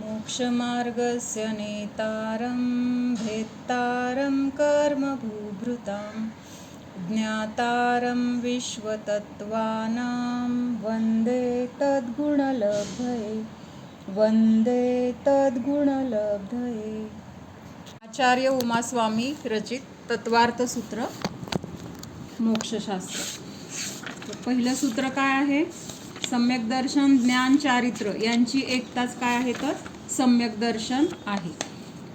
मोक्षमार्गस्य नेतारं भेत्तारं कर्मभूभृतां ज्ञातारं विश्वतत्त्वानां वन्दे तद्गुणलब्धये। आचार्य उमास्वामी रचित तत्वार्थसूत्र मोक्षशास्त्र। पहिलं सूत्र काय आहे? सम्यक दर्शन, ज्ञान, चारित्र यांची एकताच काय आहे तर सम्यक दर्शन आहे.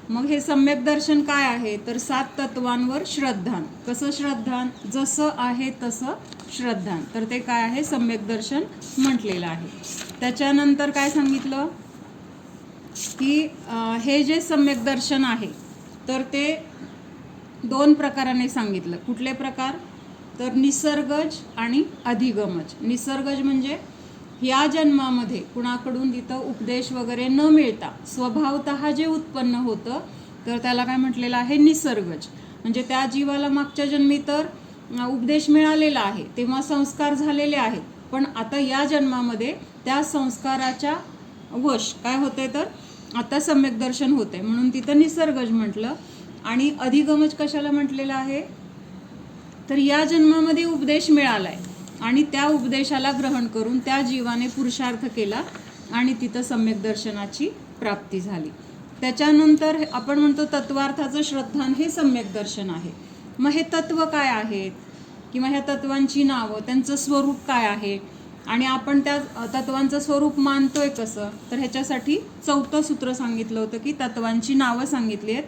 मग हे सम्यक दर्शन काय आहे तर 7 तत्वांवर श्रद्धान. कसं श्रद्धान? जसं आहे तसं श्रद्धान. तर ते काय आहे? सम्यक दर्शन म्हटलेलं आहे. त्याच्यानंतर काय सांगितलं की हे जे सम्यक दर्शन आहे तर ते 2 प्रकाराने सांगितलं. कुठले प्रकार? तर निसर्गज आणि अधिगमज. निसर्गज म्हणजे या जन्मामध्ये कुणाकडून तिथं उपदेश वगैरे न मिळता स्वभावतः जे उत्पन्न होतं तर त्याला काय म्हटलेलं आहे? निसर्गज. म्हणजे त्या जीवाला मागच्या जन्मी तर उपदेश मिळालेला आहे, तेव्हा संस्कार झालेले आहेत, पण आता या जन्मामध्ये त्या संस्काराच्या वश काय होते तर आता सम्यक दर्शन होते, म्हणून तिथं निसर्गज म्हटलं. आणि अधिगमज कशाला म्हटलेलं आहे? तर या जन्मामध्ये उपदेश मिळालाय आणि त्या उपदेशाला ग्रहण करून त्या जीवाने पुरुषार्थ केला आणि तिथं सम्यक दर्शनाची प्राप्ती झाली. त्याच्यानंतर आपण म्हणतो तत्वार्थाचं श्रद्धान हे सम्यक दर्शन आहे. मग हे तत्व काय आहेत किंवा ह्या तत्वांची नावं, त्यांचं स्वरूप काय आहे आणि आपण त्या तत्वांचं स्वरूप मानतोय कसं, तर ह्याच्यासाठी 4थं सूत्र सांगितलं होतं की तत्वांची नावं सांगितली आहेत.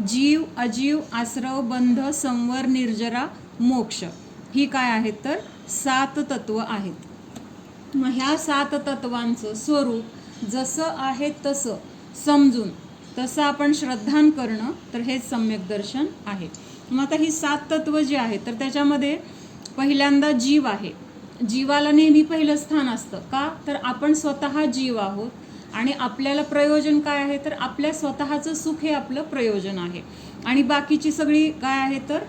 जीव, अजीव, आश्रव, बंध, संवर, निर्जरा, मोक्ष ही काय आहेत तर 7 तत्व आहेत. मग ह्या 7 तत्वांचं स्वरूप जसं आहे तसं समजून तसं आपण श्रद्धान करणं तर हे सम्यक दर्शन आहे. मग आता ही 7 तत्व जी आहेत तर त्याच्यामध्ये पहिल्यांदा जीव आहे. जीवाला नेहमी पहिलं स्थान असतं. का? तर आपण स्वतः जीव आहोत आणि आपल्याला प्रयोजन काय आहे तर आपल्या स्वतःचं सुख हे आपलं प्रयोजन आहे. आणि बाकीची सगळी काय आहे तर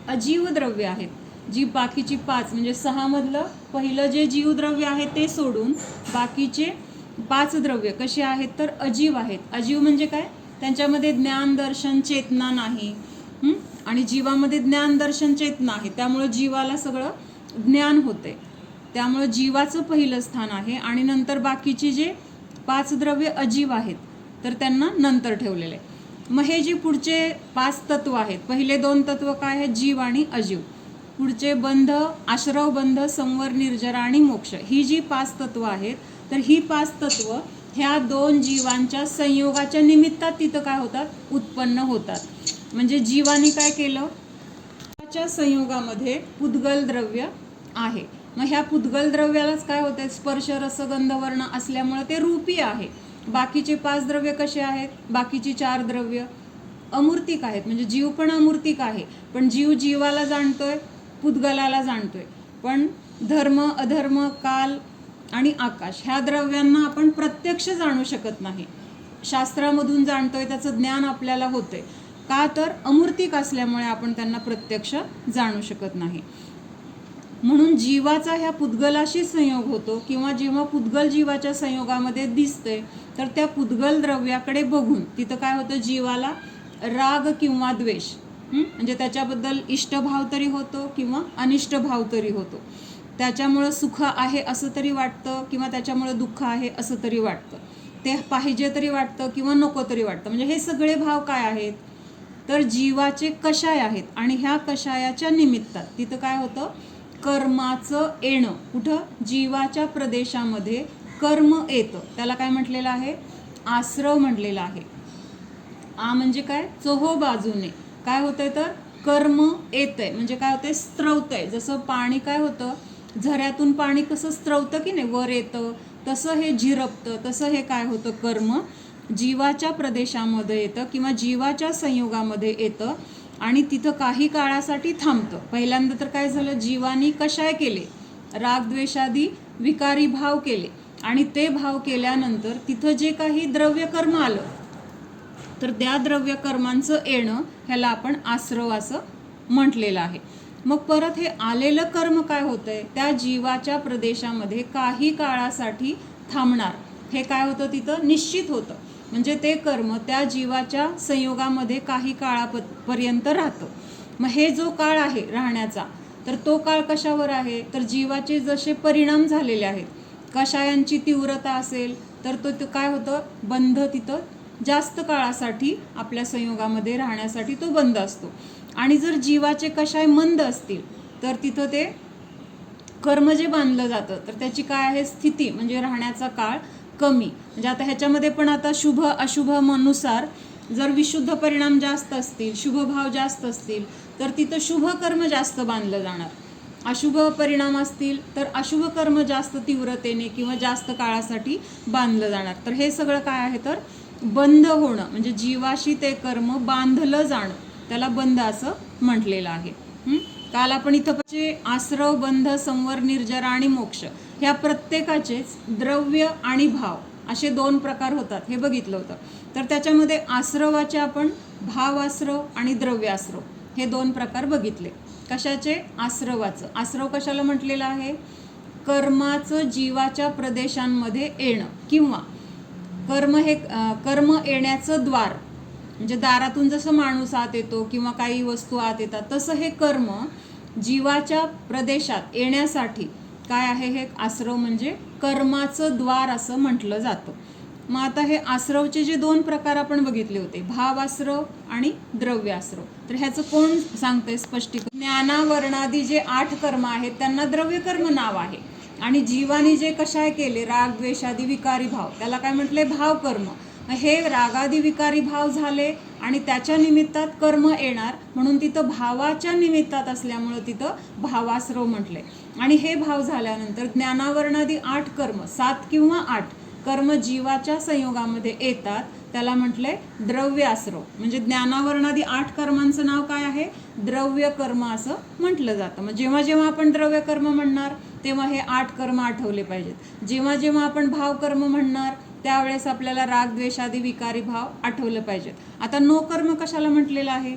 अजीवद्रव्य आहेत. जी बाकीची 5 म्हणजे 6 मधलं पहिलं जे जीवद्रव्य आहे ते सोडून बाकीचे 5 द्रव्य कशी आहेत तर अजीव आहेत. अजीव म्हणजे काय? त्यांच्यामध्ये ज्ञान, दर्शन, चेतना नाही. आणि जीवामध्ये ज्ञान, दर्शन, चेतना आहे, त्यामुळे जीवाला सगळं ज्ञान होते, त्यामुळे जीवाचं पहिलं स्थान आहे. आणि नंतर बाकीची जे 5 द्रव्य अजीव आहेत तर त्यांना नंतर ठेवलेले आहे. मग हे जे पुढचे 5 तत्व आहेत, पहिले 2 तत्व काय आहेत? जीव आणि अजीव. पुढचे बंध, आश्रव, बंध, संवर, निर्जरा आणि मोक्ष ही जी 5 तत्व आहेत तर ही 5 तत्व ह्या 2 जीवांच्या संयोगाच्या निमित्तात तिथं काय होतात? उत्पन्न होतात. म्हणजे जीवाने काय केलं? च्या संयोगामध्ये पुद्गल द्रव्य आहे. मग ह्या पुद्गल द्रव्यालाच काय होते? स्पर्श, रस, गंध, वर्ण असल्यामुळे ते रूपी आहे. बाकीचे 5 द्रव्य कसे आहेत? बाकीची 4 द्रव्य अमूर्तिक आहेत. म्हणजे जीव पण अमूर्तिक आहे, पण जीव जीवाला जाणतोय, पुद्गलाला जाणतोय, पण धर्म, अधर्म, काल आणि आकाश ह्या द्रव्यांना आपण प्रत्यक्ष जाणू शकत नाही. शास्त्रामधून जाणतोय, त्याचं ज्ञान आपल्याला होतंय. का? तर अमूर्तिक असल्यामुळे आपण त्यांना प्रत्यक्ष जाणू शकत नाही. म्हणून जीवाचा ह्या पुद्गलाशी संयोग होतो किंवा जेव्हा पुद्गल जीवाच्या संयोगामध्ये दिसते तर त्या पुद्गल द्रव्याकडे बघून तिथं काय होतं? जीवाला राग किंवा द्वेष, म्हणजे त्याच्याबद्दल इष्टभाव तरी होतो किंवा अनिष्टभाव तरी होतो. त्याच्यामुळं सुख आहे असं तरी वाटतं किंवा त्याच्यामुळं दुःख आहे असं तरी वाटतं. ते पाहिजे तरी वाटतं किंवा नको तरी वाटतं. म्हणजे हे सगळे भाव काय आहेत तर जीवाचे कषाय आहेत. आणि ह्या कषायाच्या निमित्तात तिथं काय होतं? कर्माचं येणं. कुठं? जीवाच्या प्रदेशामध्ये कर्म येतं. त्याला काय म्हटलेलं आहे? आश्रव म्हटलेलं आहे. आ म्हणजे काय? चोहो बाजूने काय होतंय तर कर्म येतंय. म्हणजे काय होतंय? स्त्रवतंय. जसं पाणी काय होतं? झऱ्यातून पाणी कसं स्त्रवतं की नाही, वर येतं, तसं हे झिरपतं. तसं हे काय होतं? कर्म जीवाच्या प्रदेशामध्ये येतं किंवा जीवाच्या संयोगामध्ये येतं आणि तिथं काही काळासाठी थांबतं. पहिल्यांदा तर काय झालं? जीवानी कशाय केले? रागद्वेषादी विकारी भाव केले आणि ते भाव केल्यानंतर तिथं जे काही द्रव्य कर्म आलं तर त्या द्रव्य कर्मांचं येणं ह्याला आपण आश्रव असं म्हटलेलं आहे. मग परत हे आलेलं कर्म काय होतंय? त्या जीवाच्या प्रदेशामध्ये काही काळासाठी थांबणार हे काय होतं तिथं निश्चित होतं. म्हणजे ते कर्म त्या जीवाच्या संयोगामध्ये काही काळापर्यंत राहतं. मग हे जो काळ आहे राहण्याचा, तर तो काळ कशावर आहे, तर जीवाचे जसे परिणाम झालेले आहेत, कषायांची तीव्रता असेल तर तो काय होतं, बंध तिथं जास्त काळासाठी आपल्या संयोगामध्ये राहण्यासाठी तो बंद असतो. आणि जर जीवाचे कषाय मंद असतील तर तिथं ते कर्म जे बांधलं जातं तर त्याची काय आहे स्थिती, म्हणजे राहण्याचा काळ कमी. म्हणजे आता ह्याच्यामध्ये पण आता शुभ अशुभ नुसार जर विशुद्ध परिणाम जास्त असतील, शुभ भाव जास्त असतील तर तिथं शुभ कर्म जास्त बांधलं जाणार. अशुभ परिणाम असतील तर अशुभ कर्म जास्त तीव्रतेने किंवा जास्त काळासाठी बांधलं जाणार. तर हे सगळं काय आहे तर बंध होणं, म्हणजे जीवाशी ते कर्म बांधलं जाणं, त्याला बंध असं म्हटलेलं आहे. काल आपण इथं आश्रव, बंध, संवर, निर्जरा आणि मोक्ष ह्या प्रत्येकाचेच द्रव्य आणि भाव असे 2 प्रकार होतात हे बघितलं होतं. तर त्याच्यामध्ये आश्रवाचे आपण भावाश्रव आणि द्रव्याश्रव हे 2 प्रकार बघितले. कशाचे, आश्रवाचं. आश्रव कशाला म्हटलेलं आहे, कर्माचं जीवाच्या प्रदेशांमध्ये येणं किंवा कर्म येण्याचं द्वार, म्हणजे दारातून जसं माणूस आत येतो किंवा काही वस्तू आत येतात तसं हे कर्म जीवाच्या प्रदेशात येण्यासाठी काय आहे, हे आश्रव म्हणजे कर्माचं द्वार असं म्हटलं जातं. मग आता हे आश्रवचे जे 2 प्रकार आपण बघितले होते, भावाश्रव आणि द्रव्याश्रव, तर ह्याचं कोण सांगतंय स्पष्टीकरण. ज्ञानावरणादी जे 8 कर्म आहेत त्यांना द्रव्यकर्म नाव आहे. आणि जीवाने जे कशाय केले, राग द्वेषादी विकारी भाव, त्याला काय म्हटले, भावकर्म. हे रागादी विकारी भाव झाले आणि त्याच्या निमित्तात कर्म येणार, म्हणून तिथं भावाच्या निमित्तात असल्यामुळं तिथं भावाश्रव म्हटले. आणि हे भाव झाल्यानंतर ज्ञानावरणादी 8 कर्म, 7 किंवा 8 कर्म जीवाच्या संयोगामध्ये येतात, त्याला म्हटलंय द्रव्याश्रव. म्हणजे ज्ञानावरणादी 8 कर्मांचं नाव काय आहे, द्रव्य कर्म असं म्हटलं जातं. मग जेव्हा जेव्हा आपण द्रव्य कर्म म्हणणार तेव्हा हे 8 कर्म आठवले पाहिजेत. जेव्हा जेव्हा आपण भाव कर्म म्हणणार त्यावेळेस आपल्याला राग द्वेषादी विकारी भाव आठवलं पाहिजेत. आता नो कर्म कशाला म्हटलेलं आहे,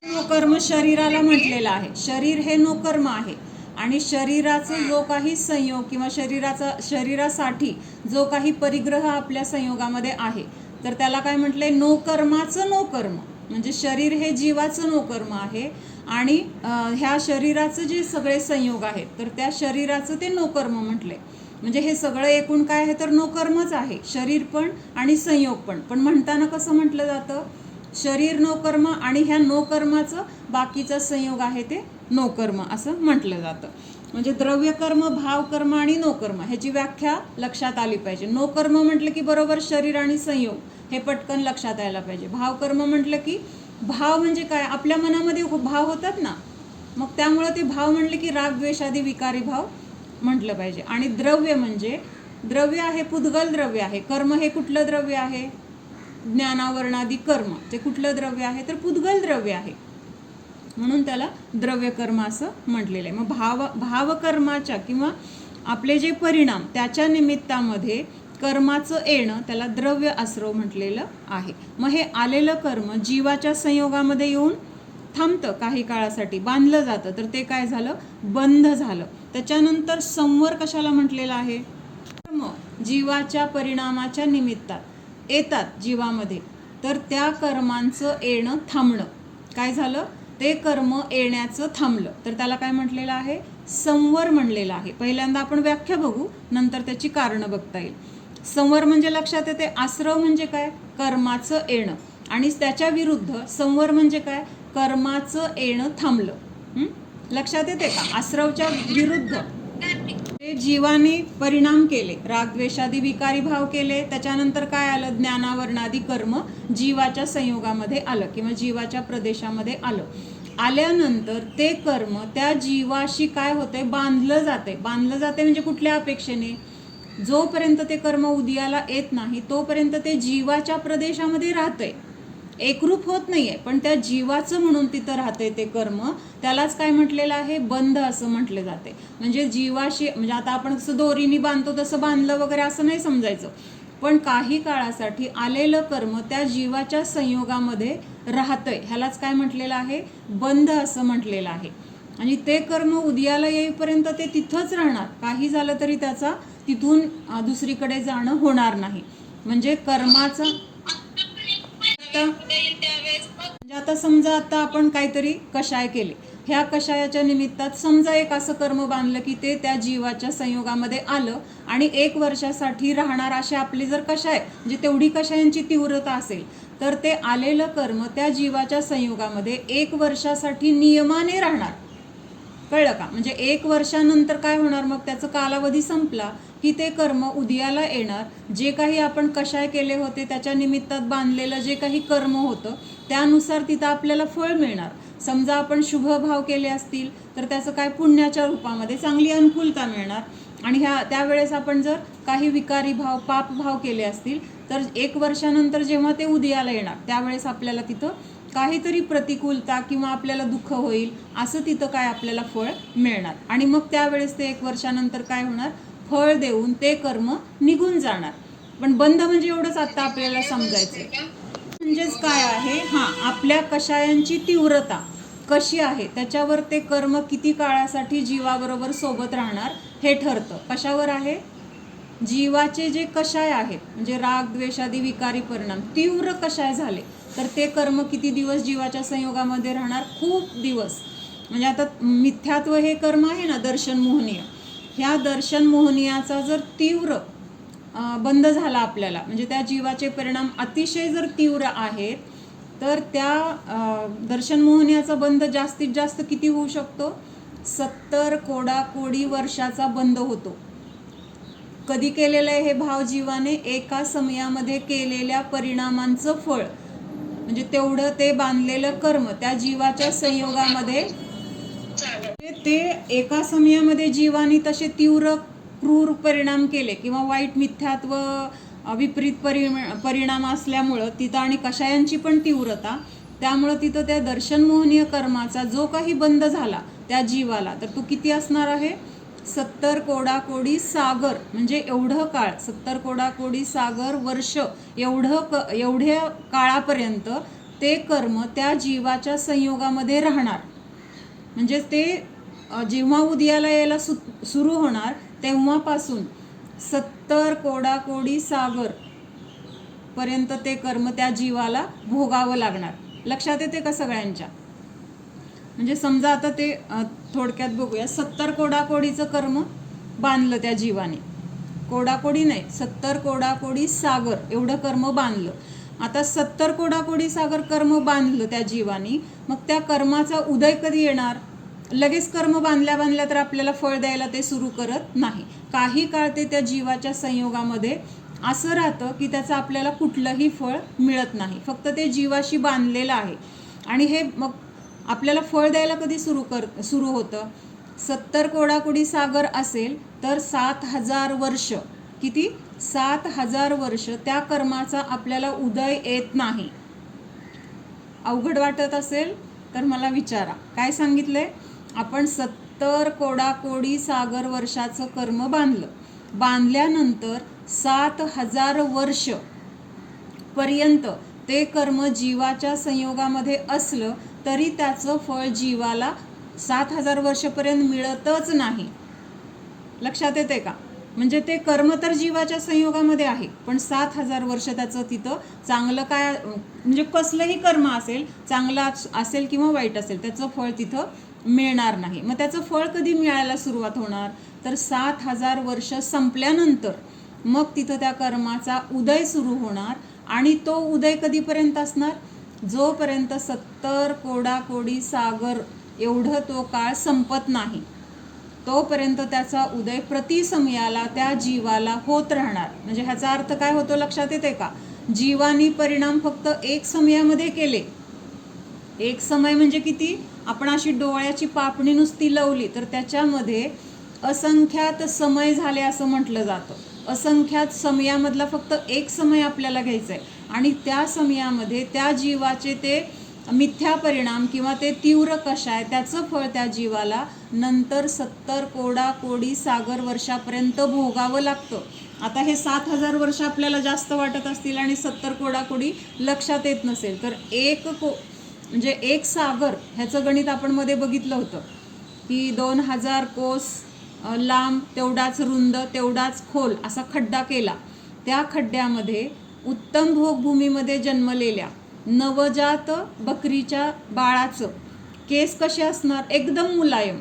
नो कर्म शरीराला म्हटलेलं आहे. शरीर हे नो कर्म आहे आणि शरीराचं जो काही संयोग किंवा शरीरासाठी जो काही परिग्रह आपल्या संयोगामध्ये आहे तर त्याला काय म्हटलंय, नो कर्माचं नो कर्म. म्हणजे शरीर हे जीवाचं नो कर्म आहे आणि ह्या शरीराचं जे सगळे संयोग आहेत तर त्या शरीराचं ते नो कर्म म्हटलंय. म्हणजे हे सगळं एकूण काय आहे तर नो कर्मच आहे, शरीर पण आणि संयोग पण. पण म्हणताना कसं म्हटलं जातं, शरीर नो कर्म आणि ह्या नो कर्माचं बाकीचा संयोग आहे ते नो कर्म असं म्हटलं जातं. म्हणजे द्रव्यकर्म, भावकर्म आणि नो कर्म ह्याची व्याख्या लक्षात आली पाहिजे. नो कर्म म्हटलं की बरोबर शरीर आणि संयोग हे पटकन लक्षात यायला पाहिजे. भावकर्म म्हटलं की भाव म्हणजे काय, आपल्या मनामध्ये भाव होतात ना, मग त्यामुळं ते भाव म्हटले की राग द्वेषादी विकारी भाव म्हटलं पाहिजे. आणि द्रव्य म्हणजे द्रव्य आहे, पुद्गल द्रव्य आहे. कर्म हे कुठलं द्रव्य आहे, ज्ञानावरणादी कर्म ते कुठलं द्रव्य आहे तर पुद्गल द्रव्य आहे, म्हणून त्याला द्रव्यकर्म असं म्हटलेलं आहे. मग भावकर्माच्या किंवा आपले जे परिणाम त्याच्या निमित्तामध्ये कर्माचं येणं त्याला द्रव्य आश्रव म्हटलेलं आहे. मग हे आलेलं कर्म जीवाच्या संयोगामध्ये येऊन थांबतं, काही काळासाठी बांधलं जातं, तर ते काय झालं, बंध झालं. त्याच्यानंतर संवर कशाला म्हटलेलं आहे, कर्म जीवाच्या परिणामाच्या निमित्तात येतात जीवामध्ये तर त्या कर्मांचं येणं थांबणं, काय झालं, ते कर्म येण्याचं थांबलं तर त्याला काय म्हटलेलं आहे, संवर म्हणलेलं आहे. पहिल्यांदा आपण व्याख्या बघू, नंतर त्याची कारणं बघता येईल. संवर म्हणजे लक्षात येते, आश्रव म्हणजे काय, कर्माचं येणं, आणि त्याच्या विरुद्ध संवर म्हणजे काय, कर्माचं येणं थांबलं. लक्षात येते का, आश्रवच्या विरुद्ध ते जीवाने परिणाम केले, राग द्वेषादी विकारी भाव केले, त्याच्यानंतर काय आलं, ज्ञानावरणादी कर्म जीवाच्या संयोगामध्ये आलं किंवा जीवाच्या प्रदेशामध्ये आलं. आल्यानंतर ते कर्म त्या जीवाशी काय होते, बांधलं जाते. बांधलं जाते म्हणजे कुठल्या अपेक्षेने, जोपर्यंत ते कर्म उदयाला येत नाही तोपर्यंत ते जीवाच्या प्रदेशामध्ये राहतंय, एकरूप होत नाहीये, पण त्या जीवाचं म्हणून तिथं राहतंय ते कर्म, त्यालाच काय म्हटलेलं आहे, बंध असं म्हटले जाते. म्हणजे जीवाशी, म्हणजे आता आपण कसं दोरीने बांधतो तसं बांधलं वगैरे असं नाही समजायचं, पण काही काळासाठी आलेलं कर्म त्या जीवाच्या संयोगामध्ये राहतंय, ह्यालाच काय म्हटलेलं आहे, बंध असं म्हटलेलं आहे. आणि ते कर्म उदयाला येईपर्यंत ते तिथंच राहणार. काही झालं तरी त्याचा तिथून दुसरीकडे जाणं होणार नाही. म्हणजे कर्माचा म्हणजे आता समजा आता आपण काहीतरी कषाय केले, ह्या कषायाच्या निमित्तात समजा एक असं कर्म बांधलं की ते त्या जीवाच्या संयोगामध्ये आलं आणि 1 वर्षासाठी राहणार असे आपले जर कषाय म्हणजे तेवढी कषायांची तीव्रता असेल तर ते आलेलं कर्म त्या जीवाच्या संयोगामध्ये 1 वर्षासाठी नियमाने राहणार. कळलं का? म्हणजे 1 वर्षानंतर काय होणार, मग त्याचा कालावधी संपला की ते कर्म उदयाला येणार. जे काही आपण कषाय केले होते त्याच्या निमित्तात बांधलेलं जे काही कर्म होतं त्यानुसार तिथं आपल्याला फळ मिळणार. समजा आपण शुभ भाव केले असतील तर त्याचं काय पुण्याच्या रूपामध्ये चांगली अनुकूलता मिळणार. आणि त्यावेळेस आपण जर काही विकारी भाव पाप भाव केले असतील तर 1 वर्षानंतर जेव्हा ते उदयाला येणार त्यावेळेस आपल्याला तिथं काहीतरी प्रतिकूलता किंवा आपल्याला दुःख होईल असं तिथं काय आपल्याला फळ मिळणार. आणि मग त्यावेळेस ते 1 वर्षानंतर काय होणार, फळ देऊन ते कर्म निघून जाणार. पण बंध म्हणजे एवढंच आता आपल्याला समजायचं म्हणजेच काय आहे, आपल्या कषायांची तीव्रता कशी आहे त्याच्यावर ते कर्म किती काळासाठी जीवाबरोबर सोबत राहणार हे ठरतं. कशावर आहे? जीवाचे जे कषाय आहेत म्हणजे राग द्वेषादी विकारी परिणाम तीव्र कषाय झाले तर ते कर्म किती दिवस जीवाच्या संयोगामध्ये राहणार? खूप दिवस. म्हणजे आता मिथ्यात्व हे कर्म आहे ना दर्शन मोहनीय, ह्या दर्शन मोहनीयाचा जर तीव्र बंद झाला आपल्याला म्हणजे त्या जीवाचे परिणाम अतिशय जर तीव्र आहेत तर त्या दर्शन मोहनीयाचा बंद जास्तीत जास्त किती होऊ शकतो? 70 कोडाकोडी वर्षाचा बंद होतो. कधी केलेलं आहे हे भाव जीवाने? एका समयामध्ये केलेल्या परिणामांचं फळ म्हणजे तेवढं ते बांधलेलं कर्म त्या जीवाच्या संयोगामध्ये ते एका समयामध्ये जीवाने तसे तीव्र क्रूर परिणाम केले किंवा वाईट मिथ्यात्व विपरीत परिणाम असल्यामुळं तिथं आणि कषायांची पण तीव्रता त्यामुळं तिथं त्या दर्शन मोहनीय कर्माचा जो काही बंद झाला त्या जीवाला तर तो किती असणार आहे? 70 कोडाकोडी सागर म्हणजे एवढं काळ 70 कोडाकोडी सागर वर्ष एवढ्या काळापर्यंत ते कर्म त्या जीवाच्या संयोगामध्ये राहणार. म्हणजे ते जेव्हा उदयाला यायला सुरू होणार तेव्हापासून 70 कोडाकोडी सागर पर्यंत ते कर्म त्या जीवाला भोगावं लागणार. लक्षात येते का सगळ्यांच्या? म्हणजे समजा आता ते थोडक्यात बघूया. 70 कोडाकोडीचं कर्म बांधलं त्या जीवाने, कोडाकोडी नाही 70 कोडाकोडी सागर एवढं कर्म बांधलं. आता 70 कोडाकोडी सागर कर्म बांधलं त्या जीवानी, मग त्या कर्माचा उदय कधी येणार? लगेच कर्म बांधल्या तर आपल्याला फळ द्यायला ते सुरू करत नाही. काही काळ ते त्या जीवाच्या संयोगामध्ये असं राहतं की त्याचं आपल्याला कुठलंही फळ मिळत नाही, फक्त ते जीवाशी बांधलेलं आहे. आणि हे मग आपल्याला फळ द्यायला कधी सुरू होतं? 70 कोडाकोडी सागर असेल तर 7000 वर्ष. किती? 7000 वर्ष त्या कर्माचा आपल्याला उदय येत नाही. अवघड वाटत असेल तर मला विचारा. काय सांगितलंय आपण? 70 कोडाकोडी सागर वर्षाचं कर्म बांधलं. बांधल्यानंतर 7000 वर्ष पर्यंत ते कर्म जीवाच्या संयोगामध्ये असलं तरी त्याचं फळ जीवाला 7000 वर्षपर्यंत मिळतच नाही. लक्षात येते का? म्हणजे ते कर्म तर जीवाच्या संयोगामध्ये आहे पण 7000 वर्ष त्याचं तिथं चांगलं काय म्हणजे कसलंही कर्म असेल, चांगलं असेल किंवा वाईट असेल, त्याचं फळ तिथं मिळणार नाही. मग त्याचं फळ कधी मिळायला सुरुवात होणार? तर 7000 वर्ष संपल्यानंतर मग तिथं त्या कर्माचा उदय सुरू होणार. आणि तो उदय कधीपर्यंत असणार? जोपर्यंत 70 कोडाकोडी सागर एवढं तो काळ संपत नाही तोपर्यंत त्याचा उदय प्रतिसमयाला त्या जीवाला होत राहणार. म्हणजे ह्याचा अर्थ काय होतो लक्षात येते का? जीवानी परिणाम फक्त 1 समयामध्ये केले. 1 समय म्हणजे किती? आपण अशी डोळ्याची पापणी नुसती लावली तर त्याच्यामध्ये असंख्यात समय झाले असं म्हटलं जातं. असंख्यात समयामधला फक्त 1 समय आपल्याला घ्यायचा आहे आणि त्या समयामध्ये त्या जीवाचे ते मिथ्या परिणाम किंवा ते तीव्र कषाय त्याचं फळ त्या जीवाला नंतर 70 कोडाकोडी सागर वर्षापर्यंत भोगावं लागतं. आता हे 7000 वर्ष आपल्याला जास्त वाटत असतील आणि 70 कोडाकोडी लक्षात येत नसेल तर म्हणजे 1 सागर ह्याचं गणित आपण मध्ये बघितलं होतं. की 2000 कोस लांब, तेवढाच रुंद, तेवढाच खोल असा खड्डा केला. त्या खड्ड्यामध्ये उत्तम भोगभूमीमध्ये जन्मलेल्या नवजात बकरीच्या बाळाचं केस कसे असणार, एकदम मुलायम.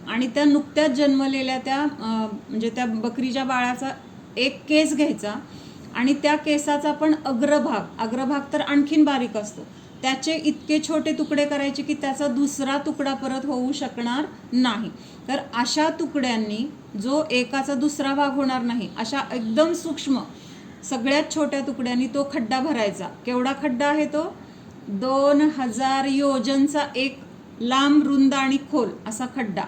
आणि त्या नुकत्याच जन्मलेल्या त्या म्हणजे त्या बकरीच्या बाळाचा एक केस घ्यायचा आणि त्या केसाचा पण अग्रभाग तर आणखीन बारीक असतो, त्याचे इतके छोटे तुकडे करायचे की त्याचा दुसरा तुकडा परत होऊ शकणार नाही. तर अशा तुकड्यांनी, जो एकाचा दुसरा भाग होणार नाही, अशा एकदम सूक्ष्म सगळ्यात छोट्या तुकड्यांनी तो खड्डा भरायचा. केवढा खड्डा आहे तो? 2000 योजनचा एक लांब, रुंद आणि खोल असा खड्डा.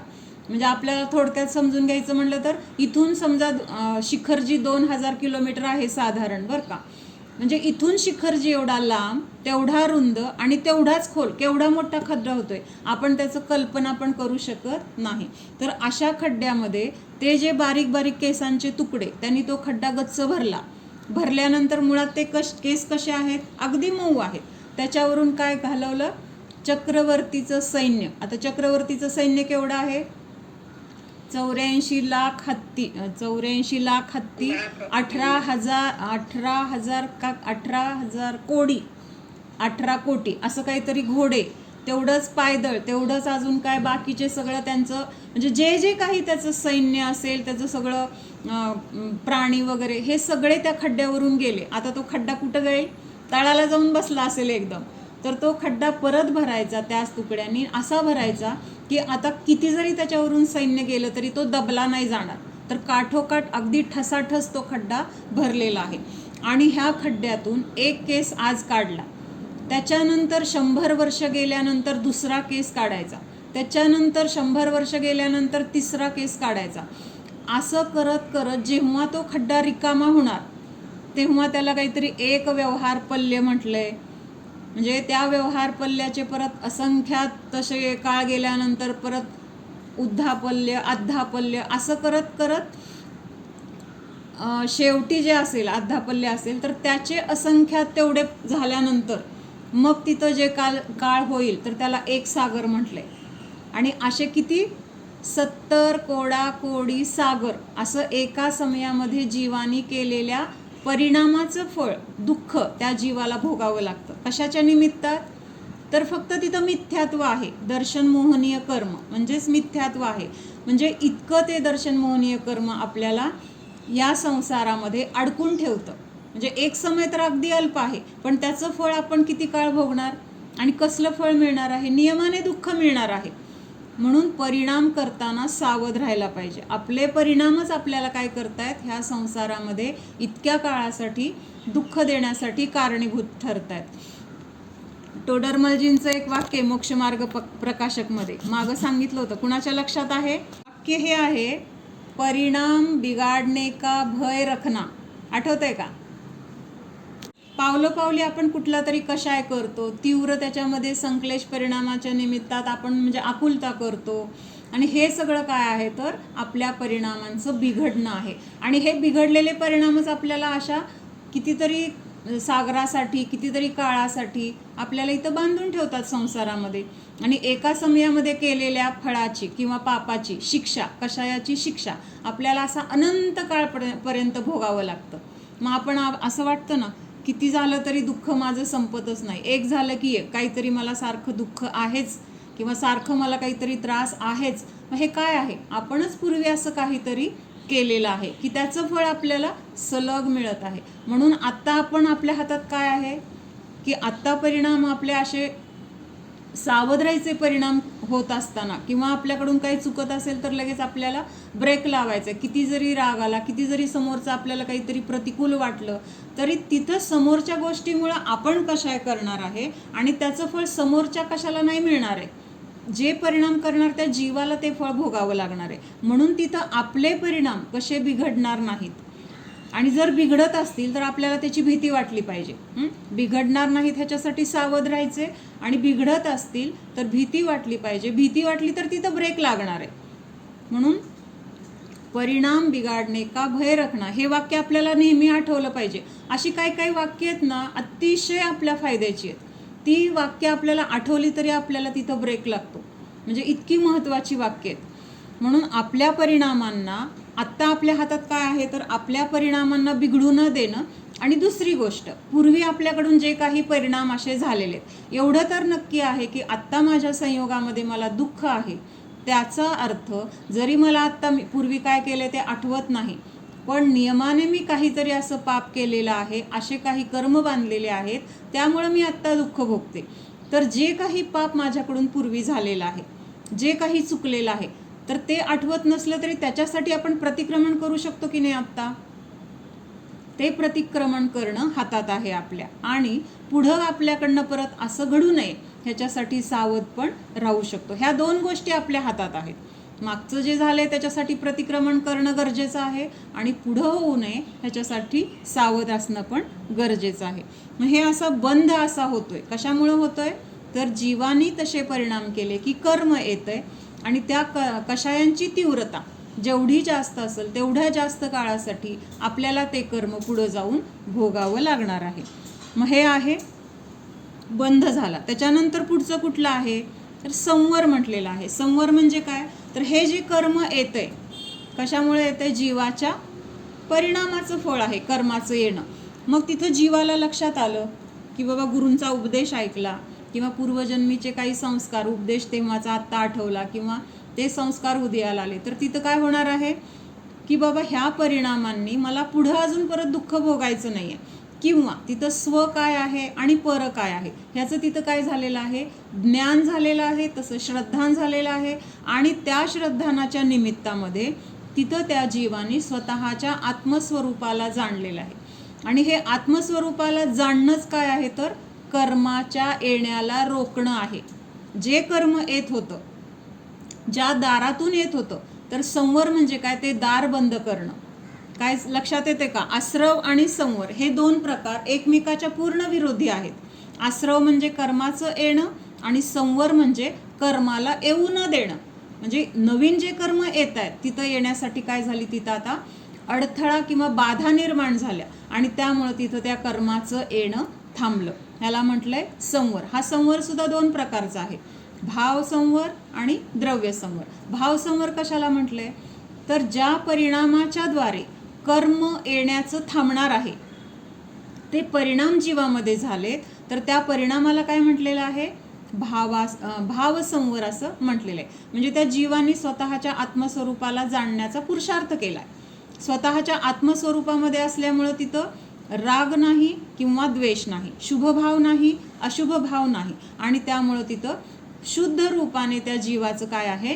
म्हणजे आपल्याला थोडक्यात समजून घ्यायचं म्हटलं तर इथून समजा शिखरजी 2000 किलोमीटर आहे साधारण, बरं का. म्हणजे इथून शिखरजी एवढा लांब, तेवढा रुंद आणि तेवढाच खोल, केवढा मोठा खड्डा होतोय आपण त्याचं कल्पना पण करू शकत नाही. तर अशा खड्ड्यामध्ये ते जे बारीक बारीक केसांचे तुकडे, त्यांनी तो खड्डा गच्च भरला. भरल्यानंतर मुळात ते केस कसे आहेत, अगदी मऊ आहेत. त्याच्यावरून काय घालवलं, चक्रवर्तीचं सैन्य. आता चक्रवर्तीचं सैन्य केवढं आहे, 84 लाख हत्ती, 18 कोटी असं काहीतरी घोडे, तेवढंच पायदळ, तेवढंच अजून काय बाकीचे सगळं त्यांचं, म्हणजे जे जे काही त्याचं सैन्य असेल, त्याचं सगळं प्राणी वगैरे, हे सगळे त्या खड्ड्यावरून गेले. आता तो खड्डा कुठं जाईल, तळाला जाऊन बसला असेल एकदम. तर तो खड्डा परत भरायचा त्याच तुकड्यांनी, असा भरायचा की आता किती जरी त्याच्यावरून सैन्य गेलं तरी तो दबला नाही जाणार. तर काठोकाठ अगदी ठसाठस तो खड्डा भरलेला आहे. आणि ह्या खड्ड्यातून एक केस आज काढला, त्याच्यानंतर 100 वर्ष गेल्यानंतर दुसरा केस काढायचा, त्याच्यानंतर 100 वर्ष गेल्यानंतर तिसरा केस काढायचा. असं करत करत जेव्हा तो खड्डा रिकामा होणार, तेव्हा त्याला काहीतरी एक व्यवहार पल्य म्हटलंय. म्हणजे त्या व्यवहार पल्ल्याचे परत असंख्यात तसे काळ गेल्यानंतर परत उद्धापल्य, अद्धापल्य असं करत करत शेवटी जे असेल, अद्धापल्य असेल, तर त्याचे असंख्यात तेवढे झाल्यानंतर मग तिथं जे काळ होईल तर त्याला एक सागर म्हटलंय. आणि असे किती 70 कोडी सागर असं एका समयामध्ये जीवानी केलेल्या परिणामाचं फळ, दुःख त्या जीवाला भोगावं लागतं. कशाच्या निमित्तात, तर फक्त तिथं मिथ्यात्व आहे, दर्शन मोहनीय कर्म म्हणजेच मिथ्यात्व आहे. म्हणजे इतकं ते दर्शन मोहनीय कर्म आपल्याला या संसारामध्ये अडकून ठेवतं. म्हणजे एक समय तर अगदी अल्प आहे, पण त्याचं फळ आपण किती काळ भोगणार आणि कसलं फळ मिळणार आहे, नियमाने दुःख मिळणार आहे. म्हणून परिणाम करताना सावध राहायला पाहिजे. आपले परिणामच आपल्याला काय करतायत, ह्या संसारामध्ये इतक्या काळासाठी दुःख देण्यासाठी कारणीभूत ठरतायत. टोडरमलजींचं एक वाक्य मोक्षमार्ग प्रकाशकमध्ये मागं सांगितलं होतं, कुणाच्या लक्षात आहे? वाक्य हे आहे, परिणाम बिगाडणे का भय रखना. आठवतंय का? पावलोपावली आपण कुठला तरी कषाय करतो, तीव्र त्याच्यामध्ये संक्लेश परिणामाच्या निमित्तात आपण म्हणजे आकुलता करतो. आणि हे सगळं काय आहे, तर आपल्या परिणामांचं बिघडणं आहे. आणि हे बिघडलेले परिणामच आपल्याला अशा कितीतरी सागरासाठी, कितीतरी काळासाठी आपल्याला इथं बांधून ठेवतात संसारामध्ये. आणि एका समयामध्ये केलेल्या फळाची किंवा पापाची शिक्षा, कषायाची शिक्षा आपल्याला असा अनंत काळपर्यंत भोगावं लागतं. मग आपण असं वाटतं ना, किती झालं तरी दुःख माझं संपतच नाही, एक झालं की एक, काहीतरी मला सारखं दुःख आहेच किंवा सारखं मला काहीतरी त्रास आहेच. मग हे काय आहे, आपणच पूर्वी असं काहीतरी केलेलं आहे की त्याचं फळ आपल्याला सलग मिळत आहे. म्हणून आत्ता आपण, आपल्या हातात काय आहे की आत्ता परिणाम आपले असे सावध राहायचे परिणाम होत असताना, किंवा आपल्याकडून काही चुकत असेल तर लगेच आपल्याला ब्रेक लावायचा. किती जरी राग आला, किती जरी समोरचं आपल्याला काहीतरी प्रतिकूल वाटलं, तरी तिथं समोरच्या गोष्टीमुळं आपण कशाय करणार आहे आणि त्याचं फळ समोरच्या कशाला नाही मिळणार आहे. जे परिणाम करणार त्या जीवाला ते फळ भोगावं लागणार आहे. म्हणून तिथं आपले परिणाम कसे बिघडणार नाहीत. आणि जर बिघडत असतील तर आपल्याला त्याची भीती वाटली पाहिजे. बिघडणार नाहीत ह्याच्यासाठी सावध राहायचे, आणि बिघडत असतील तर भीती वाटली पाहिजे. भीती वाटली तर तिथं ब्रेक लागणार आहे. म्हणून परिणाम बिघाडणे का भय रखना हे वाक्य आपल्याला नेहमी आठवलं पाहिजे. अशी काही काही वाक्य आहेत ना, अतिशय आपल्या फायद्याची आहेत. ती वाक्य आपल्याला आठवली तरी आपल्याला तिथं ब्रेक लागतो. म्हणजे इतकी महत्त्वाची वाक्य आहेत. म्हणून आपल्या परिणामांना, आत्ता आपल्या हातात काय आहे तर आपल्या परिणामांना बिघडू न देणं. आणि दुसरी गोष्ट, पूर्वी आपल्याकडून जे काही परिणाम असे झालेले आहेत, एवढं तर नक्की आहे की आत्ता माझ्या संयोगामध्ये मला दुःख आहे, त्याचा अर्थ जरी मला आत्ता पूर्वी काय केले ते आठवत नाही, पण नियमाने मी काहीतरी असं पाप केलेलं आहे, असे काही कर्म बांधलेले आहेत, त्यामुळं मी आत्ता दुःख भोगते. तर जे काही पाप माझ्याकडून पूर्वी झालेलं आहे, जे काही चुकलेलं आहे, तर ते आठवत नसलं तरी त्याच्यासाठी आपण प्रतिक्रमण करू शकतो की नाही आत्ता? ते प्रतिक्रमण करणं हातात आहे आपल्या. आणि पुढं आपल्याकडनं परत असं घडू नये ह्याच्यासाठी सावध पण राहू शकतो. ह्या 2 गोष्टी आपल्या हातात आहेत. मागचं जे झालंय त्याच्यासाठी प्रतिक्रमण करणं गरजेचं आहे आणि पुढं होऊ नये ह्याच्यासाठी सावध असणं पण गरजेचं आहे. मग हे असा बंध असा होतोय. कशामुळं होतोय तर जीवानी तसे परिणाम केले की कर्म येतंय आणि त्या कषायांची तीव्रता जेवढी जास्त असेल तेवढ्या जास्त काळासाठी आपल्याला ते कर्म पुढं जाऊन भोगावं लागणार आहे. मग हे आहे बंध झाला. त्याच्यानंतर पुढचं कुठलं आहे तर संवर म्हटलेलं आहे. संवर म्हणजे काय तर हे जे कर्म येतंय कशामुळे येतंय, जीवाच्या परिणामाचं फळ आहे कर्माचं येणं. मग तिथं जीवाला लक्षात आलं की बाबा गुरूंचा उपदेश ऐकला किंवा पूर्वजन्मीचे काही संस्कार, उपदेश तेव्हाचा आत्ता आठवला किंवा ते संस्कार उदयाला आले, तर तिथं काय होणार आहे की बाबा ह्या परिणामांनी मला पुढं अजून परत दुःख भोगायचं नाही आहे. किंवा तिथं स्व काय आहे आणि पर काय आहे ह्याचं तिथं काय झालेलं आहे, ज्ञान झालेलं आहे, तसं श्रद्धान झालेलं आहे. आणि त्या श्रद्धानाच्या निमित्तामध्ये तिथं त्या जीवानी स्वतःच्या आत्मस्वरूपाला जाणलेलं आहे. आणि हे आत्मस्वरूपाला जाणणंच काय आहे तर कर्माच्या येण्याला रोखणं आहे. जे कर्म येत होतं, ज्या दारातून येत होतं, तर संवर म्हणजे काय ते दार बंद करणं. काय लक्षात येते का, आश्रव आणि संवर हे 2 प्रकार एकमेकाच्या पूर्ण विरोधी आहेत. आश्रव म्हणजे कर्माचं येणं आणि संवर म्हणजे कर्माला येऊ न देणं. म्हणजे नवीन जे कर्म येत आहेत तिथं येण्यासाठी काय झाली, तिथं आता अडथळा किंवा बाधा निर्माण झाल्या आणि त्यामुळं तिथं त्या कर्माचं येणं थांबलं. ह्याला म्हटलंय संवर. हा संवर सुद्धा 2 प्रकारचा आहे, भाव संवर आणि द्रव्य संवर. भाव संवर कशाला म्हटलंय तर ज्या परिणामाच्या द्वारे कर्म येण्याचं थांबणार आहे, ते परिणाम जीवामध्ये झाले तर त्या परिणामाला काय म्हटलेलं आहे, भावसंवर असं म्हटलेलं आहे. म्हणजे त्या जीवानी स्वतःच्या आत्मस्वरूपाला जाणण्याचा पुरुषार्थ केलाय. स्वतःच्या आत्मस्वरूपामध्ये असल्यामुळं तिथं राग नाही किंवा द्वेष नाही, शुभ भाव नाही, अशुभ भाव नाही. आणि त्यामुळं तिथं शुद्ध रूपाने त्या जीवाचं काय आहे,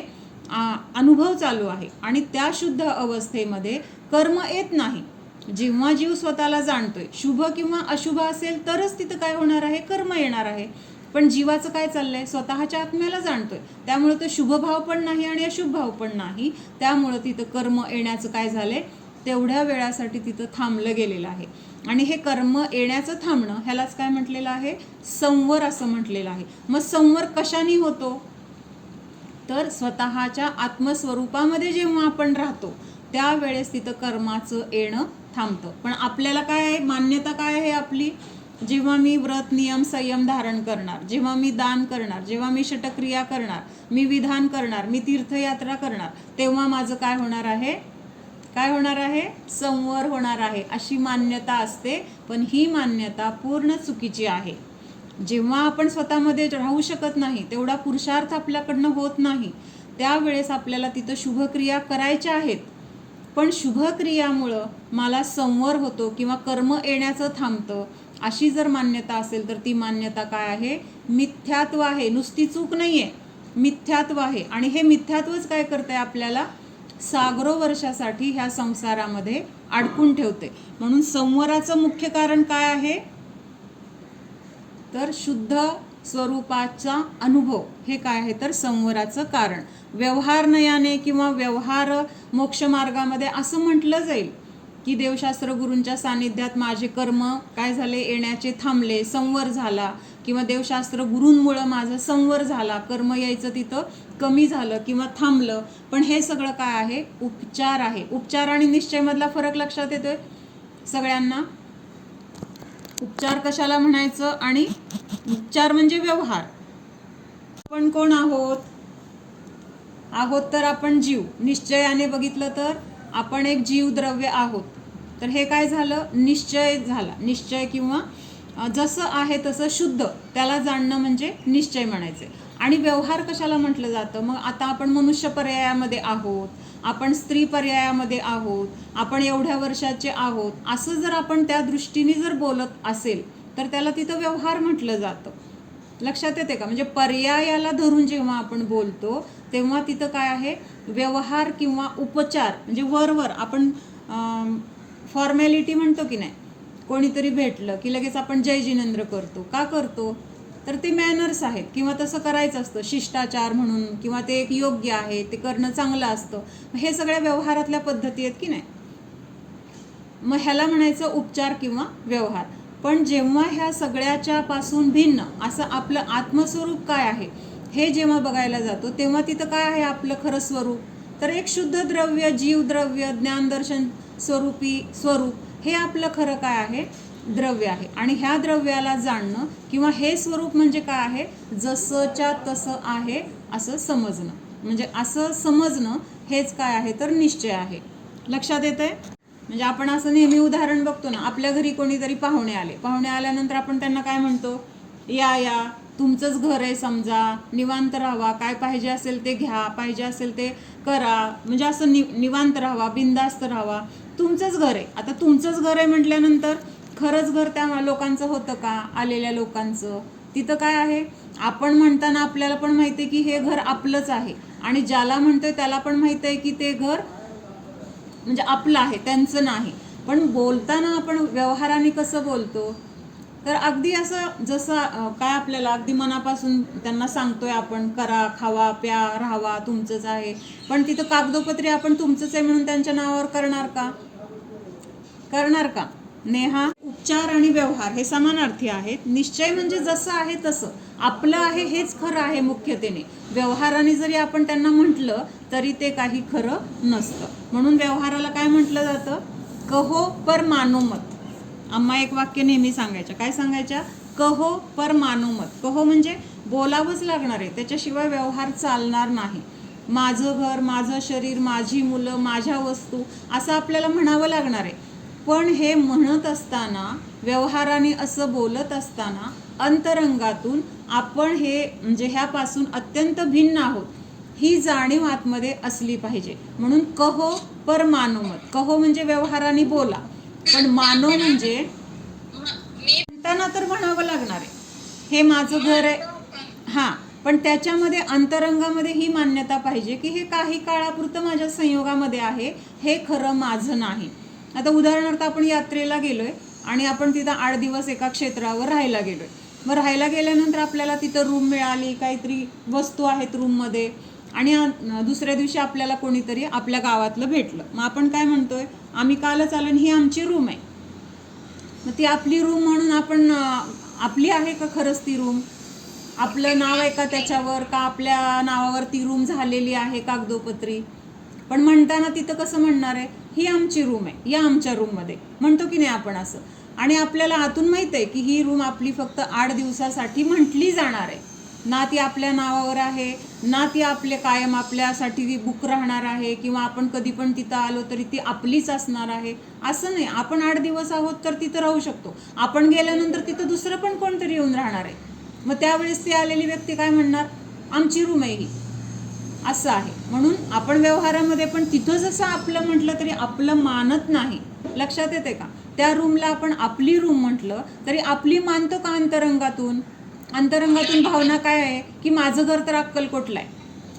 अनुभव चालू आहे. आणि त्या शुद्ध अवस्थेमध्ये कर्म येत नाही. जेव्हा जीव स्वतःला जाणतोय, शुभ किंवा अशुभ असेल तरच तिथं काय होणार आहे, कर्म येणार आहे. पण जीवाचं काय चाललंय, स्वतःच्या आत्म्याला जाणतोय, त्यामुळे तो शुभ भाव पण नाही आणि अशुभ भाव पण नाही. त्यामुळं तिथं कर्म येण्याचं काय झालंय, तेवढ्या वेळासाठी तिथं थांबलं गेलेलं आहे. आणि हे कर्म येण्याचं थांबणं ह्यालाच काय म्हटलेलं आहे, संवर असं म्हटलेलं आहे. मग संवर कशाने होतो तर स्वतःच्या आत्मस्वरूपामध्ये जेव्हा आपण राहतो त्यावेळेस तिथं कर्माचं येणं थांबतं. पण आपल्याला काय आहे, मान्यता काय आहे आपली, जेव्हा मी व्रत नियम संयम धारण करणार, जेव्हा मी दान करणार, जेव्हा मी षटक्रिया करणार, मी विधान करणार, मी तीर्थयात्रा करणार, तेव्हा माझं काय होणार आहे, काय होणार आहे, संवर होणार आहे, अशी मान्यता असते. पण ही मान्यता पूर्ण चुकीची आहे. जेव्हा आपण स्वतःमध्ये राहू शकत नाही, तेवढा पुरुषार्थ आपल्याकडनं होत नाही, त्यावेळेस आपल्याला तिथं शुभक्रिया करायच्या आहेत. पण शुभक्रियामुळं मला संवर होतो किंवा कर्म येण्याचं थांबतं, अशी जर मान्यता असेल तर ती मान्यता काय आहे, मिथ्यात्व आहे. नुसती चूक नाही आहे, मिथ्यात्व आहे. आणि हे मिथ्यात्वच काय करतंय, आपल्याला सागरो वर्षासाठी ह्या संसारामध्ये अडकून ठेवते. म्हणून संवराचं मुख्य कारण काय आहे तर शुद्ध स्वरूपाचा अनुभव, हे काय आहे तर संवराचं कारण. व्यवहार नयाने किंवा व्यवहार मोक्षमार्गामध्ये असं म्हटलं जाईल की देवशास्त्र गुरूंच्या सानिध्यात माझे कर्म काय झाले, येण्याचे थांबले, संवर झाला. किंवा देवशास्त्र गुरूंमुळं माझं संवर झाला, कर्म यायचं तिथं कमी झालं किंवा थांबलं. पण हे सगळं काय आहे, उपचार आहे. उपचार आणि निश्चयमधला फरक लक्षात येतोय सगळ्यांना. उपचार कशाला म्हणायचं आणि उपचार म्हणजे व्यवहार. आपण कोण आहोत आहोत तर आपण जीव, निश्चयाने बघितलं तर आपण एक जीवद्रव्य आहोत. तर हे काय झालं, निश्चय झाला. निश्चय किंवा जसं आहे तसं शुद्ध त्याला जाणणं म्हणजे निश्चय म्हणायचे. आणि व्यवहार कशाला म्हटलं जातं, मग आता आपण मनुष्य पर्यायामध्ये आहोत, आपण स्त्री पर्यायामध्ये आहोत, आपण एवढ्या वर्षाचे आहोत, असं जर आपण त्या दृष्टीने जर बोलत असेल तर त्याला तिथं व्यवहार म्हटलं जातं. लक्षात येते का? म्हणजे पर्यायाला धरून जेव्हा आपण बोलतो तेव्हा तिथं काय आहे, व्यवहार किंवा उपचार. म्हणजे वरवर आपण फॉर्मॅलिटी म्हणतो की नाही, कोणीतरी भेटलं की लगेच आपण जय जिनेंद्र करतो. का करतो, तर ते मॅनर्स आहेत किंवा तसं करायचं असतं शिष्टाचार म्हणून, किंवा ते एक योग्य आहे, ते करणं चांगलं असतं. हे सगळ्या व्यवहारातल्या पद्धती आहेत की नाही. मग ह्याला म्हणायचं उपचार किंवा व्यवहार. पण जेव्हा ह्या सगळ्याच्या पासून भिन्न असं आपलं आत्मस्वरूप काय आहे हे जेव्हा बघायला जातो तेव्हा तिथं काय आहे आपलं खरं स्वरूप, तर एक शुद्ध द्रव्य, जीवद्रव्य, ज्ञानदर्शन स्वरूपी स्वरूप, हे आपलं खरं काय आहे, द्रव्य आहे. आणि ह्या द्रव्याला जाणणं किंवा हे स्वरूप म्हणजे काय आहे, जसंच्या तसं आहे असं समजणं. म्हणजे असं समजणं हेच काय आहे, तर निश्चय आहे. लक्षात येतंय? म्हणजे आपण असं नेहमी उदाहरण बघतो ना, आपल्या घरी कोणीतरी पाहुणे आल्यानंतर आपण त्यांना काय म्हणतो, या तुमचंच घर आहे समजा, निवांत राहावा, काय पाहिजे असेल ते घ्या, पाहिजे असेल ते करा, म्हणजे असं निवांत राहावा, बिंदास्त राहावा, तुमचंच घर आहे. आता तुमचंच घर आहे म्हटल्यानंतर खरंच घर त्या लोकांचं होतं का, आलेल्या लोकांचं? तिथं काय आहे, आपण म्हणताना आपल्याला पण माहिती आहे की हे घर आपलंच आहे, आणि ज्याला म्हणतोय त्याला पण माहिती आहे की ते घर म्हणजे आपलं आहे, त्यांचं नाही. पण बोलताना आपण व्यवहाराने कसं बोलतो, तर अगदी असं जसं काय आपल्याला अगदी मनापासून त्यांना सांगतोय आपण, करा, खावा, प्या, राहावा, तुमचंच आहे. पण तिथं कागदोपत्री आपण तुमचंच आहे म्हणून त्यांच्या नावावर करणार का? करणार का? नेहा, उपचार आणि व्यवहार हे समानार्थी आहेत. निश्चय म्हणजे जसं आहे तसं आपलं आहे हेच खरं आहे मुख्यतेने. व्यवहाराने जरी आपण त्यांना म्हटलं तरी ते काही खरं नसतं. म्हणून व्यवहाराला काय म्हटलं जातं, कहो पर मानो मत. आम्हा एक वाक्य नेहमी सांगायच्या, काय सांगायच्या, कहो पर मानो मत. कहो म्हणजे बोलावंच लागणार आहे, त्याच्याशिवाय व्यवहार चालणार नाही. माझं घर, माझं शरीर, माझी मुलं, माझ्या वस्तू, असं आपल्याला म्हणावं लागणार आहे. पण हे म्हणत असताना, व्यवहाराने असं बोलत असताना अंतरंगातून आपण हे म्हणजे ह्यापासून अत्यंत भिन्न आहोत ही जाणीव आतमध्ये असली पाहिजे. म्हणून कहो पर मानो मत. कहो म्हणजे व्यवहाराने बोला, पण मानो म्हणजे म्हणताना तर म्हणावं लागणार आहे, हे माझं घर आहे. हां, पण त्याच्यामध्ये अंतरंगामध्ये ही मान्यता पाहिजे की हे काही काळापुरतं माझ्या संयोगामध्ये आहे, हे खरं माझं नाही. आता उदाहरणार्थ आपण यात्रेला गेलोय आणि आपण तिथं 8 दिवस एका क्षेत्रावर राहायला गेलोय. मग राहायला गेल्यानंतर आपल्याला तिथं रूम मिळाली, काहीतरी वस्तू आहेत रूममध्ये, आणि दुसऱ्या दिवशी आपल्याला कोणीतरी आपल्या गावातलं भेटलं. मग आपण काय म्हणतोय, आम्ही कालच आलो आणि ही आमची रूम आहे. मग ती आपली रूम म्हणून आपण आपली आहे का खरंच ती रूम? आपलं नाव आहे का त्याच्यावर, का आपल्या नावावर ती रूम झालेली आहे कागदोपत्री? पण म्हणताना तिथं कसं म्हणणार आहे, ही आमची रूम आहे, या आमच्या रूममध्ये म्हणतो की नाही आपण असं. आणि आपल्याला आतून माहित आहे की ही रूम आपली फक्त 8 दिवसासाठी म्हटली जाणार आहे, ना ती आपल्या नावावर आहे, ना ती आपले कायम आपल्यासाठी बुक राहणार आहे, किंवा आपण कधी पण तिथं आलो तरी ती आपलीच असणार आहे असं नाही. आपण 8 दिवस आहोत तर तिथं राहू शकतो, आपण गेल्यानंतर तिथं दुसरं पण कोणतरी येऊन राहणार आहे. मग त्यावेळेस ती आलेली व्यक्ती काय म्हणणार, आमची रूम आहे ही, असं आहे. म्हणून आपण व्यवहारामध्ये पण तिथं जसं आपलं म्हटलं तरी आपलं मानत नाही. लक्षात येते का? त्या रूमला आपण आपली रूम म्हटलं तरी आपली मानतो का अंतरंगातून? अंतरंगातून भावना काय आहे की माझं घर तर अक्कलकोटला आहे,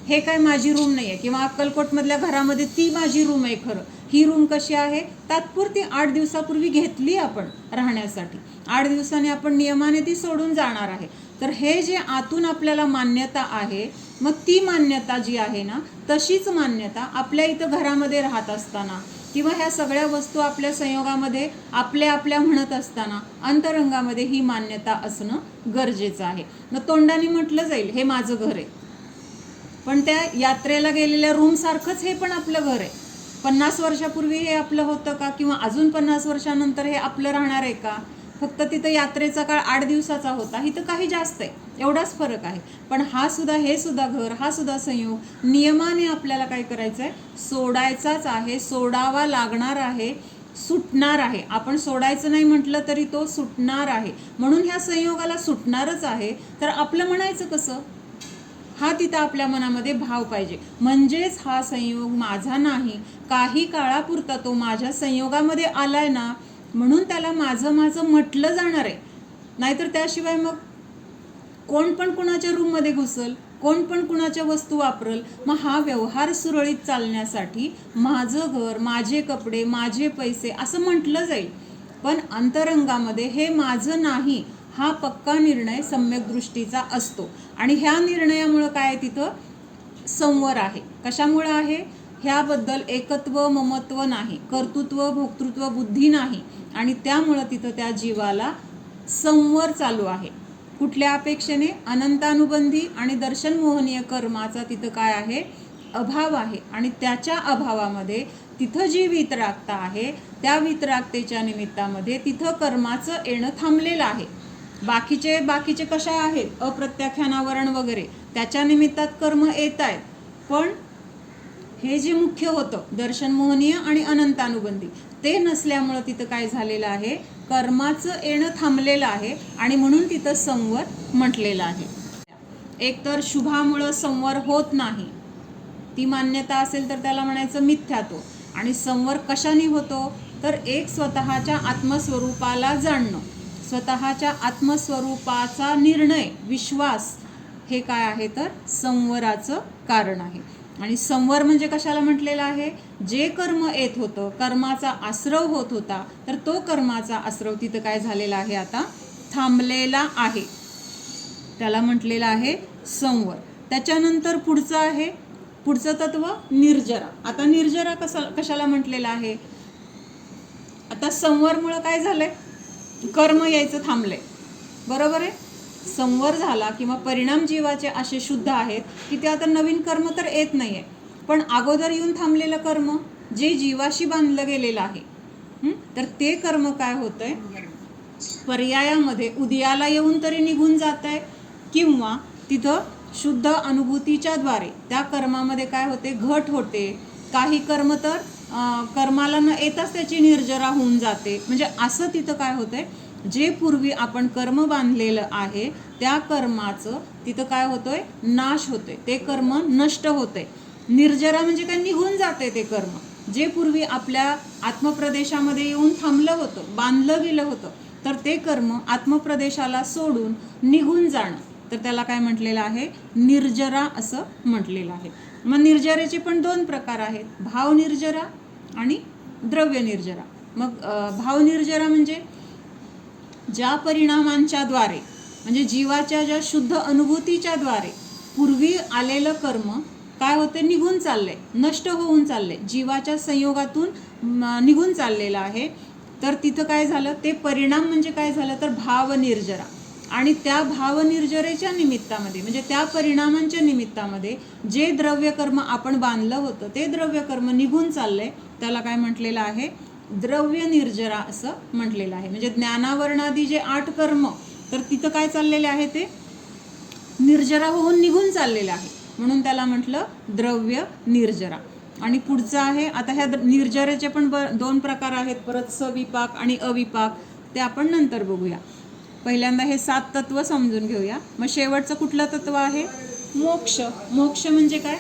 हे काय माझी रूम नाही आहे, किंवा अक्कलकोटमधल्या घरामध्ये ती माझी रूम आहे. खरं ही रूम कशी आहे, तात्पुरती 8 दिवसापूर्वी घेतली आपण राहण्यासाठी, 8 दिवसांनी आपण नियमाने ती सोडून जाणार आहे. तर हे जे आतून आपल्याला मान्यता आहे, मग ती मान्यता जी आहे ना, तशीच मान्यता आपल्या इथं घरामध्ये राहत असताना किंवा ह्या सगळ्या वस्तू आपल्या संयोगामध्ये आपल्या म्हणत असताना अंतरंगामध्ये ही मान्यता असणं गरजेचं आहे. मग तोंडाने म्हटलं जाईल हे माझं घर आहे, पण त्या यात्रेला गेलेल्या रूमसारखंच हे पण आपलं घर आहे. 50 वर्षापूर्वी हे आपलं होतं का, किंवा अजून 50 वर्षानंतर हे आपलं राहणार आहे का? फक्त तिथं यात्रेचा काळ 8 दिवसाचा होता, इथं काही जास्त आहे, एवढाच फरक आहे. पण हे सुद्धा घर, हा सुद्धा संयोग नियमाने आपल्याला काय करायचं आहे, सोडायचाच आहे, सोडावा लागणार आहे, सुटणार आहे. आपण सोडायचं नाही म्हटलं तरी तो सुटणार आहे. म्हणून ह्या संयोगाला सुटणारच आहे. तर आपलं म्हणायचं कसं, हा तिथं आपल्या मनामध्ये भाव पाहिजे. म्हणजेच हा संयोग माझा नाही, काही काळापुरता तो माझ्या संयोगामध्ये आलाय ना, म्हणून त्याला माझं माझं म्हटलं जाणार आहे. नाहीतर त्याशिवाय मग कोण पण कुणाच्या रूममध्ये घुसल, कोण पण कुणाच्या वस्तू वापरल. मग हा व्यवहार सुरळीत चालण्यासाठी माझं घर, माझे कपडे, माझे पैसे असं म्हटलं जाईल. पण अंतरंगामध्ये हे माझं नाही हा पक्का निर्णय सम्यक दृष्टीचा असतो. आणि ह्या निर्णयामुळं काय, तिथं संवर आहे. कशामुळं आहे, ह्याबद्दल एकत्व ममत्व नाही, कर्तृत्व भोक्तृत्व बुद्धी नाही. आणि त्यामुळं तिथं त्या जीवाला संवर चालू आहे. कुठल्या अपेक्षेने, अनंतानुबंधी आणि दर्शन मोहनीय कर्माचा तिथं काय आहे, अभाव आहे. आणि त्याच्या अभावामध्ये तिथं जी वितरागता आहे, त्या वितरागतेच्या निमित्तामध्ये तिथं कर्माचं येणं थांबलेलं आहे. बाकीचे कशा आहेत, अप्रत्याख्यानावरण वगैरे, त्याच्या निमित्तात कर्म येत आहेत. पण हे जे मुख्य होतं दर्शन मोहनीय आणि अनंतानुबंधी, ते नसल्यामुळं तिथं काय झालेलं आहे, कर्माचं येणं थांबलेलं आहे. आणि म्हणून तिथं संवर म्हटलेलं आहे. एकतर शुभामुळं संवर होत नाही, ती मान्यता असेल तर त्याला म्हणायचं मिथ्यात्व. आणि संवर कशाने होतो, तर एक स्वतःच्या आत्मस्वरूपाला जाणणं, स्वतःच्या आत्मस्वरूपाचा निर्णय, विश्वास, हे काय आहे तर संवराचं कारण आहे. आणि संवर म्हणजे कशाला म्हटलेलं आहे, जे कर्म येत होतं, कर्माचा आश्रव होत होता, तर तो कर्माचा आश्रव तिथं काय झालेला आहे, आता थांबलेला आहे. त्याला म्हटलेलं आहे संवर. त्याच्यानंतर पुढचं आहे, पुढचं तत्व निर्जरा. आता निर्जरा कशाला म्हटलेलं आहे, आता संवरमुळं काय झालंय, कर्म यायचं थांबलंय, बरोबर आहे. संवर झाला किंवा परिणाम जीवाचे असे शुद्ध आहेत की ते आता नवीन कर्म तर येत नाहीये. पण अगोदर येऊन थांबलेलं कर्म जे जीवाशी बांधलं गेलेलं आहे, तर ते कर्म काय होतंय, पर्यायामध्ये उदयाला येऊन तरी निघून जात आहे, किंवा तिथं शुद्ध अनुभूतीच्या द्वारे त्या कर्मामध्ये काय होते, घट होते. काही कर्म तर कर्माला न येताच त्याची निर्जरा होऊन जाते. म्हणजे असं तिथं काय होतंय, जे पूर्वी आपण कर्म बांधलेलं आहे त्या कर्माचं तिथं काय होतोय, नाश होतोय, ते कर्म नष्ट होतंय. निर्जरा म्हणजे काय, निघून जाते ते कर्म, जे पूर्वी आपल्या आत्मप्रदेशामध्ये येऊन थांबलं होतं, बांधलं गेलं होतं, तर ते कर्म आत्मप्रदेशाला सोडून निघून जाणं, तर त्याला काय म्हटलेलं आहे, निर्जरा असं म्हटलेलं आहे. मग निर्जरेचे पण 2 प्रकार आहेत, भाव निर्जरा आणि द्रव्य निर्जरा. मग भाव निर्जरा म्हणजे ज्या परिणामांच्या द्वारे, म्हणजे जीवाच्या ज्या शुद्ध अनुभूतीच्या द्वारे पूर्वी आलेलं कर्म काय होते, निघून चाललंय, नष्ट होऊन चाललंय, जीवाच्या संयोगातून निघून चाललेलं आहे. तर तिथं काय झालं, ते परिणाम म्हणजे काय झालं तर भाव निर्जरा. आणि त्या भाव निर्जरेच्या निमित्तामध्ये, म्हणजे त्या परिणामांच्या निमित्तामध्ये जे द्रव्य कर्म आपण बांधलं होतं ते द्रव्य कर्म निघून चाललंय, त्याला काय म्हटलेलं आहे, द्रव्य निर्जरा असं म्हटलेलं आहे. म्हणजे ज्ञानावरणादी जे 8 कर्म, तर तिथं काय चाललेले आहे, ते निर्जरा होऊन निघून चाललेलं आहे, म्हणून त्याला म्हटलं द्रव्य निर्जरा. आणि पुढचं आहे, आता ह्या निर्जरेचे पण 2 प्रकार आहेत परत, सविपाक आणि अविपाक, ते आपण नंतर बघूया. पहिल्यांदा हे 7 तत्व समजून घेऊया. मग शेवटचं कुठलं तत्व आहे, मोक्ष. मोक्ष म्हणजे काय,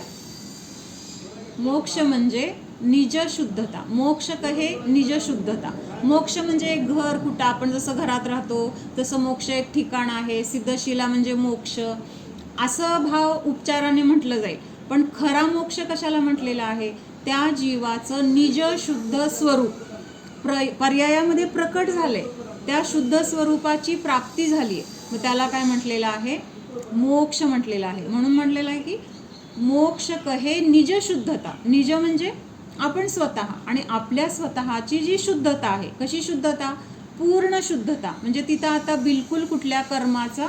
मोक्ष म्हणजे निज शुद्धता. मोक्ष कहे निज शुद्धता. मोक्ष म्हणजे एक घर, कुठं आपण जसं घरात राहतो तसं मोक्ष एक ठिकाण आहे, सिद्धशिला म्हणजे मोक्ष, असं भाव उपचाराने म्हटलं जाईल. पण खरा मोक्ष कशाला म्हटलेला आहे, त्या जीवाचं निज शुद्ध स्वरूप पर्यायामध्ये प्रकट झाले, त्या शुद्ध स्वरूपाची प्राप्ती झाली, मग त्याला काय म्हटलेलं आहे, मोक्ष म्हटलेलं आहे. म्हणून म्हटलेलं आहे की मोक्ष कहे निज शुद्धता. निज म्हणजे आपण स्वतः, आणि आपल्या स्वतःची जी शुद्धता आहे, कशी शुद्धता, पूर्ण शुद्धता. म्हणजे तिथं आता बिलकुल कुठल्या कर्माचा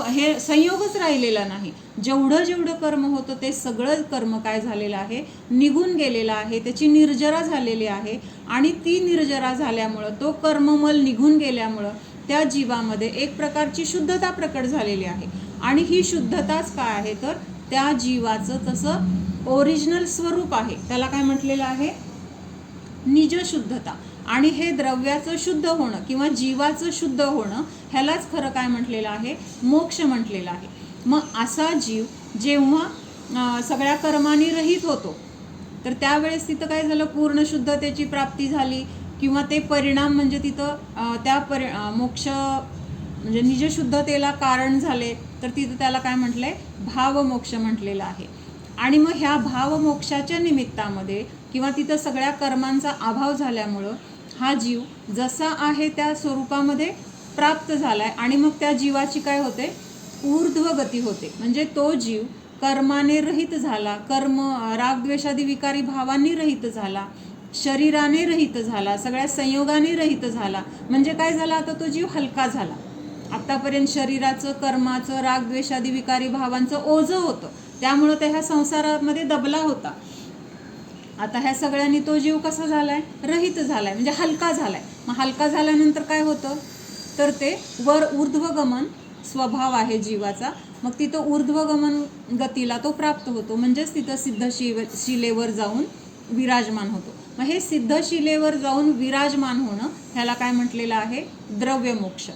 हे संयोगच राहिलेला नाही. जेवढं जेवढं कर्म होतं ते सगळं कर्म काय झालेलं आहे, निघून गेलेलं आहे, त्याची निर्जरा झालेली आहे. आणि ती निर्जरा झाल्यामुळं, तो कर्ममल निघून गेल्यामुळं त्या जीवामध्ये एक प्रकारची शुद्धता प्रकट झालेली आहे. आणि ही शुद्धताच काय आहे तर त्या जीवाचं तसं ओरिजिनल स्वरूप आहे. त्याला काय म्हटलेलं आहे, निजशुद्धता. आणि हे द्रव्याचं शुद्ध होणं किंवा जीवाचं शुद्ध होणं ह्यालाच खरं काय म्हटलेलं आहे, मोक्ष म्हटलेलं आहे. मग असा जीव जेव्हा सगळ्या कर्मांनी रहित होतो तर त्यावेळेस तिथं काय झालं, पूर्ण शुद्धतेची प्राप्ती झाली किंवा ते परिणाम म्हणजे तिथं त्या मोक्ष म्हणजे निजशुद्धतेला कारण झाले. तर तिथं त्याला काय म्हटलंय, भावमोक्ष म्हटलेलं आहे. आणि मग ह्या भावमोक्षाच्या निमित्तामध्ये किंवा तिथं सगळ्या कर्मांचा अभाव झाल्यामुळं हा जीव जसा आहे त्या स्वरूपामध्ये प्राप्त झालाय. आणि मग त्या जीवाची काय होते, ऊर्ध्व गती होते. म्हणजे तो जीव कर्माने रहित झाला, रागद्वेषादी विकारी भावांनी रहित झाला, शरीराने रहित झाला, सगळ्या संयोगाने रहित झाला. म्हणजे काय झाला, आता तो जीव हलका झाला. आतापर्यंत शरीराचं, कर्माचं, रागद्वेषादी विकारी भावांचं ओझं होतं, त्यामुळं त्या ह्या संसारामध्ये दबला होता. आता ह्या सगळ्यांनी तो जीव कसा झालाय, रहित झालाय, म्हणजे हलका झालाय. मग हलका झाल्यानंतर काय होतं तर ते ऊर्ध्वगमन स्वभाव आहे जीवाचा. मग तिथं ऊर्ध्वगमन गतीला तो प्राप्त होतो, म्हणजेच तिथं सिद्धशिलेवर जाऊन विराजमान होतो. मग हे सिद्धशिलेवर जाऊन विराजमान होणं ह्याला काय म्हटलेलं आहे, द्रव्यमोक्ष.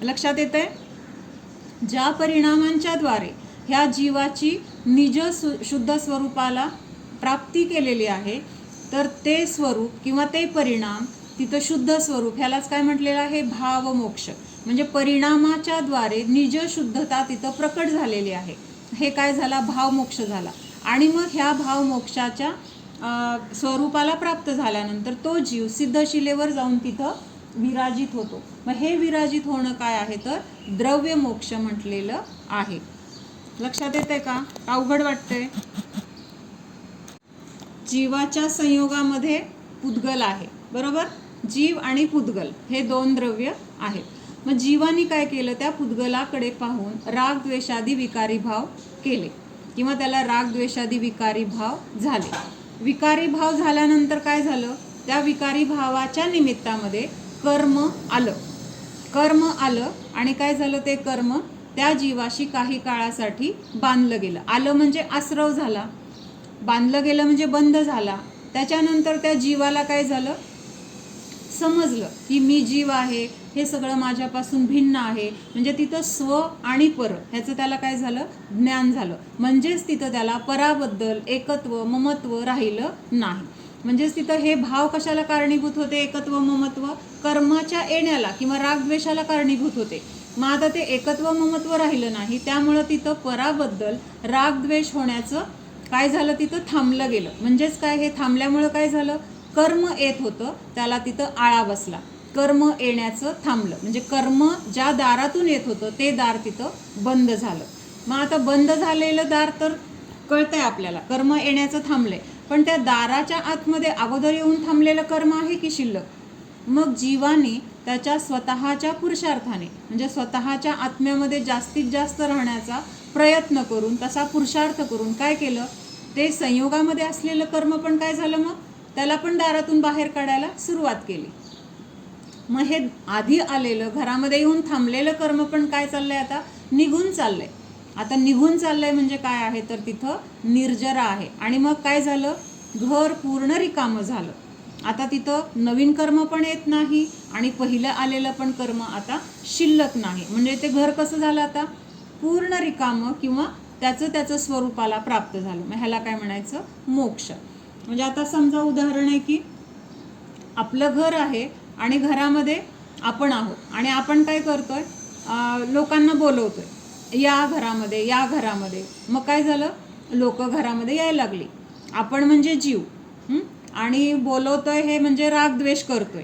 लक्षात येतंय, ज्या परिणामांच्या द्वारे ह्या जीवाची निज शुद्ध स्वरूपाला प्राप्ती केलेली आहे तर ते स्वरूप किंवा ते परिणाम तिथं शुद्ध स्वरूप ह्यालाच काय म्हटलेलं आहे, भावमोक्ष. म्हणजे परिणामाच्या द्वारे निज शुद्धता तिथं प्रकट झालेली आहे. हे काय झाला, भावमोक्ष झाला. आणि मग ह्या भावमोक्षाच्या स्वरूपाला प्राप्त झाल्यानंतर तो जीव सिद्धशिलेवर जाऊन तिथं विराजित होतो. मग हे विराजित होणं काय आहे तर द्रव्यमोक्ष म्हटलेलं आहे. लक्षात येते का, अवघड वाटतंय. जीवाच्या संयोगामध्ये पुद्गल आहे, बरोबर. जीव आणि पुद्गल हे दोन द्रव्य आहेत. मग जीवानी काय केलं, त्या पुद्गलाकडे पाहून रागद्वेषादी विकारी भाव केले किंवा त्याला रागद्वेषादी विकारी भाव झाले. विकारी भाव झाल्यानंतर काय झालं, त्या विकारी भावाच्या निमित्तामध्ये कर्म आलं आणि काय झालं, ते कर्म त्या जीवाशी काही काळासाठी बांधलं गेलं. आलं म्हणजे आश्रव झाला, बांधलं गेलं म्हणजे बंद झाला. त्याच्यानंतर त्या जीवाला काय झालं, समजलं की मी जीव आहे, हे सगळं माझ्यापासून भिन्न आहे. म्हणजे तिथं स्व आणि पर ह्याचं त्याला काय झालं, ज्ञान झालं. म्हणजेच तिथं त्याला पराबद्दल एकत्व ममत्व राहिलं नाही. म्हणजेच तिथं हे भाव कशाला कारणीभूत होते, एकत्व ममत्व कर्माच्या येण्याला किंवा रागद्वेषाला कारणीभूत होते. मग आता ते एकत्व ममत्व राहिलं नाही, त्यामुळं तिथं पराबद्दल रागद्वेष होण्याचं काय झालं, तिथं थांबलं गेलं. म्हणजेच काय, हे थांबल्यामुळं काय झालं, कर्म येत होतं त्याला तिथं आळा बसला, कर्म येण्याचं थांबलं. म्हणजे कर्म ज्या दारातून येत होतं ते दार तिथं बंद झालं. मग आता बंद झालेलं दार तर कळतंय आपल्याला, कर्म येण्याचं थांबलंय. पण त्या दाराच्या आतमध्ये अगोदर येऊन थांबलेलं कर्म आहे की शिल्लक. मग जीवाने त्याच्या स्वतःच्या पुरुषार्थाने म्हणजे स्वतःच्या आत्म्यामध्ये जास्तीत जास्त राहण्याचा प्रयत्न करून, तसा पुरुषार्थ करून काय केलं, ते संयोगामध्ये असलेलं कर्म पण काय झालं, मग त्याला पण दारातून बाहेर काढायला सुरुवात केली. मग हे आधी आलेलं घरामध्ये येऊन थांबलेलं कर्म पण काय चाललंय, आता निघून चाललंय. आता निघून चाललंय म्हणजे काय आहे तर तिथं निर्जरा आहे. आणि मग काय झालं, घर पूर्ण रिकामं झालं. आता तिथं नवीन कर्म पण येत नाही आणि पहिलं आलेलं पण कर्म आता शिल्लक नाही. म्हणजे ते घर कसं झालं, आता पूर्ण रिकामं किंवा त्याचं स्वरूपाला प्राप्त झालं. मग ह्याला काय म्हणायचं, मोक्ष. म्हणजे आता समजा उदाहरण आहे की आपलं घर आहे आणि घरामध्ये आपण आहोत आणि आपण काय करतोय, लोकांना बोलवतोय या घरामध्ये या घरामध्ये. मग काय झालं, लोक घरामध्ये यायला लागली. आपण म्हणजे जीव आणि बोलवतोय हे म्हणजे रागद्वेष करतोय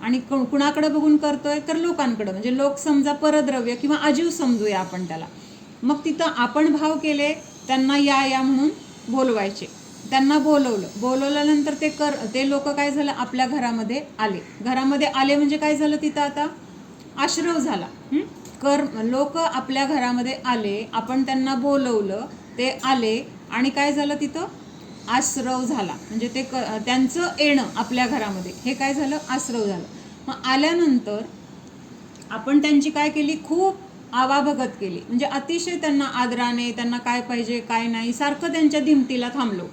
आणि कुणाकडे बघून करतोय तर लोकांकडे, म्हणजे लोक समजा परद्रव्य किंवा अजीव समजूया आपण त्याला. मग तिथं आपण भाव केले, त्यांना या म्हणून बोलवायचे, त्यांना बोलवल्यानंतर ते लोक काय झालं, आपल्या घरामध्ये आले म्हणजे काय झालं, तिथं आता आश्रव झाला. लोक आपल्या घरामध्ये आले, आपण त्यांना बोलवलं, ते आले आणि काय झालं तिथं आश्रव झाला. म्हणजे ते त्यांचं येणं आपल्या घरामध्ये हे काय झालं आश्रव झालं. मग आल्यानंतर आपण त्यांची काय केली, खूप आवाभगत केली. म्हणजे अतिशय त्यांना आदराने, त्यांना काय पाहिजे काय नाही सारखं त्यांच्या दिमतीला थांबलो,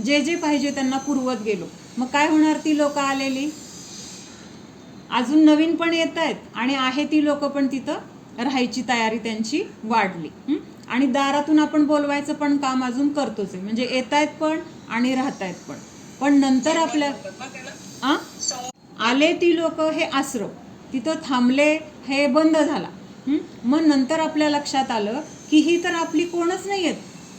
जे जे पाहिजे त्यांना पुरवत गेलो. मग काय होणार, ती लोक आलेली अजून नवीन पण येत आहेत आणि आहे ती लोक पण तिथं राहायची तयारी त्यांची वाढली. आणि दारातून आपण बोलवायचं पण काम अजून करतोच आहे. म्हणजे येत आहेत पण आणि राहत आहेत पण. पण नंतर आपल्या आले ती लोक, हे आश्रव तिथं थांबले, हे बंद झाला. मग नंतर आपल्या लक्षात आलं की ही तर आपली कोणच नाही आहेत,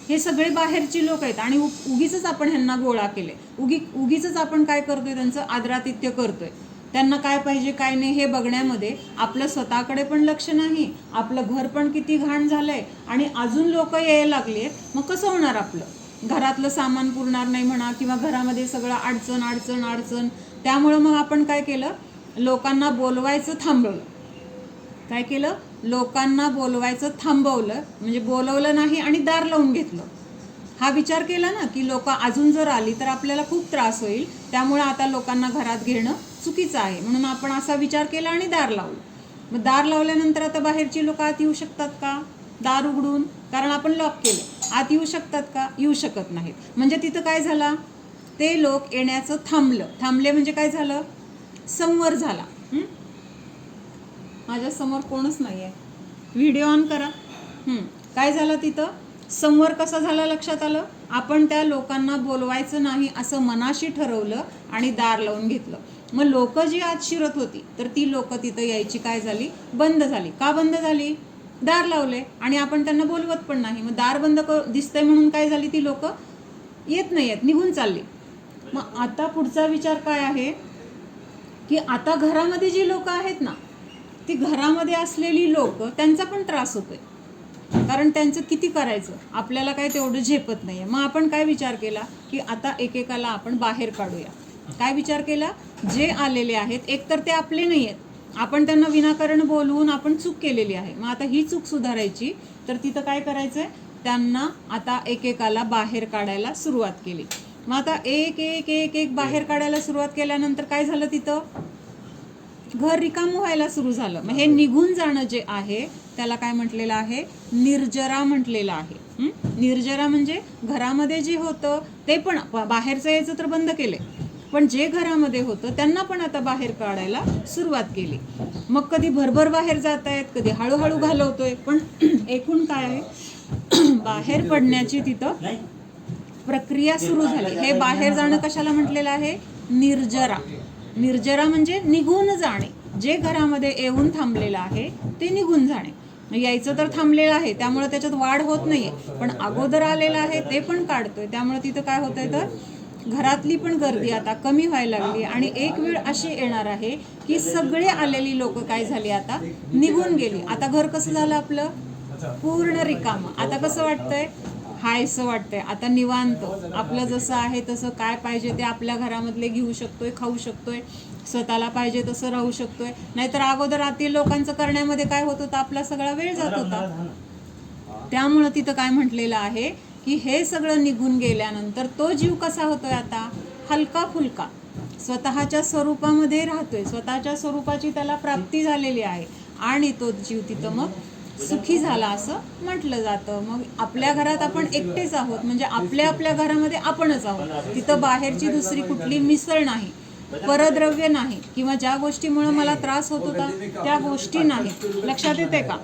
हे सगळे बाहेरची लोक आहेत आणि उगीच आपण ह्यांना गोळा केले. उगीच आपण काय करतोय, त्यांचं आदरातिथ्य करतोय. त्यांना काय पाहिजे काय नाही हे बघण्यामध्ये आपलं स्वतःकडे पण लक्ष नाही, आपलं घर पण किती घाण झालंय आणि अजून लोक यायला लागले. मग कसं होणार, आपलं घरातलं सामान पुरणार नाही म्हणा, किंवा घरामध्ये सगळं अडचण अडचण अडचण. त्यामुळं मग आपण काय केलं, लोकांना बोलवायचं थांबवलं. काय केलं, लोकांना बोलवायचं थांबवलं. म्हणजे बोलवलं नाही आणि दार लावून घेतलं. हा विचार केला ना की लोक अजून जर आली तर आपल्याला खूप त्रास होईल, त्यामुळे आता लोकांना घरात घेणं चुकीचं आहे, म्हणून आपण असा विचार केला आणि दार लावलं. मग दार लावल्यानंतर आता बाहेरची लोक आत येऊ शकतात का, दार उघडून, कारण आपण लॉक केलं, आत येऊ शकतात का, येऊ शकत नाहीत. म्हणजे तिथं काय झाला, ते लोक येण्याचं थांबले. म्हणजे काय झालं, संवर झाला. माझ्या समोर कोणच नाही आहे, व्हिडिओ ऑन करा. काय झालं तिथं, संवर कसा झाला लक्षात आलं. आपण त्या लोकांना बोलवायचं नाही असं मनाशी ठरवलं आणि दार लावून घेतलं. मग लोक जी आत शिरत होती तर ती लोक तिथं यायची काय झाली, बंद झाली. का बंद झाली, दार लावले आणि आपण त्यांना बोलवत पण नाही. मग दार बंद दिसतंय म्हणून काय झाली, ती लोक येत नाही आहेत, निघून चालली. मग आता पुढचा विचार काय आहे की आता घरामध्ये जी लोक आहेत ना, ती घरामध्ये असलेली लोक, त्यांचा पण त्रास होतोय, कारण त्यांचं किती करायचं, आपल्याला काय तेवढं झेपत नाहीये. मग आपण काय विचार केला की आता एकेकाला आपण बाहेर काढूया. काय विचार केला, जे आलेले आहेत एकतर ते आपले नाही आहेत, आपण त्यांना विनाकारण बोलवून आपण चूक केलेली आहे. मग आता ही चूक सुधारायची तर तिथं काय करायचंय, त्यांना आता एकेकाला बाहेर काढायला सुरुवात केली. मग आता एक एक एक एक बाहेर काढायला सुरुवात केल्यानंतर काय झालं, तिथं घर रिकामं व्हायला सुरू झालं. मग हे निघून जाणं जे आहे त्याला काय म्हटलेलं आहे, निर्जरा म्हटलेलं आहे. निर्जरा म्हणजे घरामध्ये जे होतं ते पण, बाहेरचं यायचं तर बंद केले, पण जे घरामध्ये होतं त्यांना पण आता बाहेर काढायला सुरुवात केली. मग कधी भरभर बाहेर जात आहेत, कधी हळूहळू घालवतोय, पण एकूण काय आहे, बाहेर पडण्याची तिथं प्रक्रिया सुरू झाली. हे बाहेर जाणं कशाला म्हटलेलं आहे, निर्जरा. निर्जरा म्हणजे निघून जाणे. जे घरामध्ये येऊन थांबलेलं आहे ते निघून जाणे. यायचं तर थांबलेलं आहे त्यामुळे त्याच्यात वाढ होत नाहीये, पण अगोदर आलेलं आहे ते पण काढतोय. त्यामुळे तिथं काय होतंय, तर घरातली पण गर्दी आता कमी व्हायला लागली आणि एक वेळ अशी येणार आहे की सगळे आलेली लोक काय झाली, आता निघून गेली. आता घर कसं झालं आपलं, पूर्ण रिकामं. आता कसं वाटतंय, हायसं वाटतंय. आता निवांत आपलं जसं आहे तसं, काय पाहिजे ते आपल्या घरामधले घेऊ शकतोय, खाऊ शकतोय, स्वतःला पाहिजे तसं राहू शकतोय. नाहीतर अगोदर आतील लोकांचं करण्यामध्ये काय होत होतं, आपला सगळा वेळ जात होता. त्यामुळं तिथं काय म्हटलेलं आहे की हे सगळं निघून गेल्यानंतर तो जीव कसा होतोय, आता हलका फुलका स्वतःच्या स्वरूपामध्ये राहतोय, स्वतःच्या स्वरूपाची त्याला प्राप्ती झालेली आहे आणि तो जीव तिथं मग सुखी झाला असं म्हटलं जातं. मग आपल्या घरात आपण एकटेच आहोत, म्हणजे आपल्या आपल्या घरामध्ये आपणच आहोत. तिथं बाहेरची दुसरी कुठली मिसळ नाही, परद्रव्य नाही, किंवा ज्या गोष्टीमुळे मला त्रास होत होता त्या गोष्टी नाही. लक्षात येते का,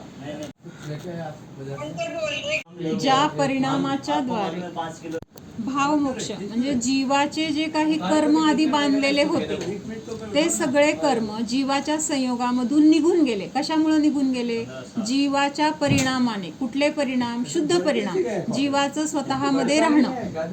ज्या परिणामाच्या द्वारे भावमोक्ष म्हणजे जीवाचे जे काही कर्म आधी बांधलेले होते ते सगळे कर्म जीवाच्या संयोगामधून निघून गेले. कशामुळे निघून गेले, जीवाच्या परिणामाने. कुठले परिणाम, शुद्ध परिणाम. जीवाचं स्वतःमध्ये राहणं,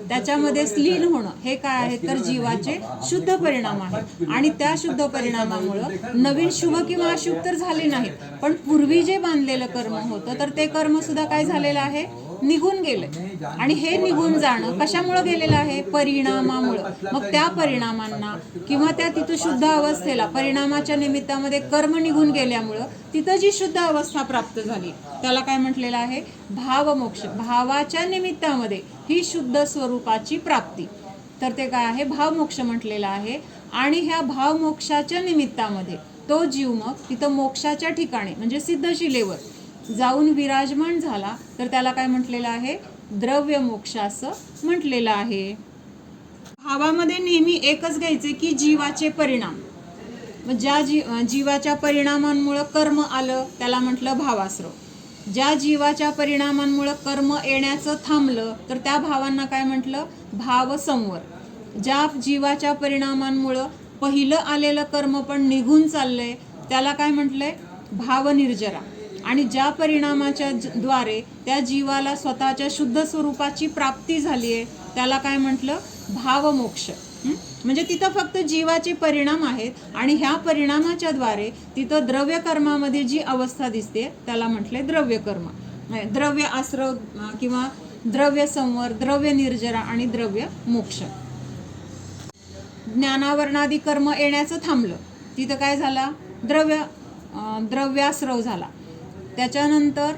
त्याच्यामध्ये लीन होणं, हे काय आहे तर जीवाचे शुद्ध परिणाम आहेत. आणि त्या शुद्ध परिणामामुळं नवीन शुभ किंवा अशुभ तर झाले नाहीत, पण पूर्वी जे बांधलेलं कर्म होतं तर ते कर्म सुद्धा काय झालेलं आहे, निघून गेलंय. आणि हे निघून जाणं कशामुळे गेलेलं आहे? परिणामामुळं. मग त्या परिणामांना किंवा त्या तिथं शुद्ध अवस्थेला परिणामाच्या निमित्तामध्ये कर्म निघून गेल्यामुळं तिथं जी शुद्ध अवस्था प्राप्त झाली त्याला काय म्हटलेलं आहे? भावमोक्ष. भावाच्या निमित्तामध्ये ही शुद्ध स्वरूपाची प्राप्ती, तर ते काय आहे? भावमोक्ष म्हटलेलं आहे. आणि ह्या भावमोक्षाच्या निमित्तामध्ये तो जीव मग तिथं मोक्षाच्या ठिकाणी म्हणजे सिद्धशिलेवर जाऊन विराजमान झाला, तर त्याला काय म्हटलेलं आहे? द्रव्य मोक्ष असं म्हटलेलं आहे. भावामध्ये नेहमी एकच घ्यायचे की जीवाचे परिणाम. मग ज्या जीवाच्या परिणामांमुळं कर्म आलं त्याला म्हटलं भावाश्रव. ज्या जीवाच्या परिणामांमुळं कर्म येण्याचं थांबलं तर त्या भावांना काय म्हटलं? भावसंवर. ज्या जीवाच्या परिणामांमुळं पहिलं आलेलं कर्म पण निघून चाललंय त्याला काय म्हटलंय? भावनिर्जरा. आणि ज्या परिणामाच्या द्वारे त्या जीवाला स्वतःच्या शुद्ध स्वरूपाची प्राप्ती झाली आहे त्याला काय म्हटलं? भावमोक्ष. म्हणजे तिथं फक्त जीवाचे परिणाम आहेत आणि ह्या परिणामाच्या द्वारे तिथं द्रव्य कर्मामध्ये जी अवस्था दिसते त्याला म्हटले द्रव्य कर्म. द्रव्य आश्रव किंवा द्रव्य संवर, द्रव्य निर्जरा आणि द्रव्य मोक्ष. ज्ञानावरणादी कर्म येण्याचं थांबलं, तिथं काय झाला? द्रव्याश्रव झाला. त्याच्यानंतर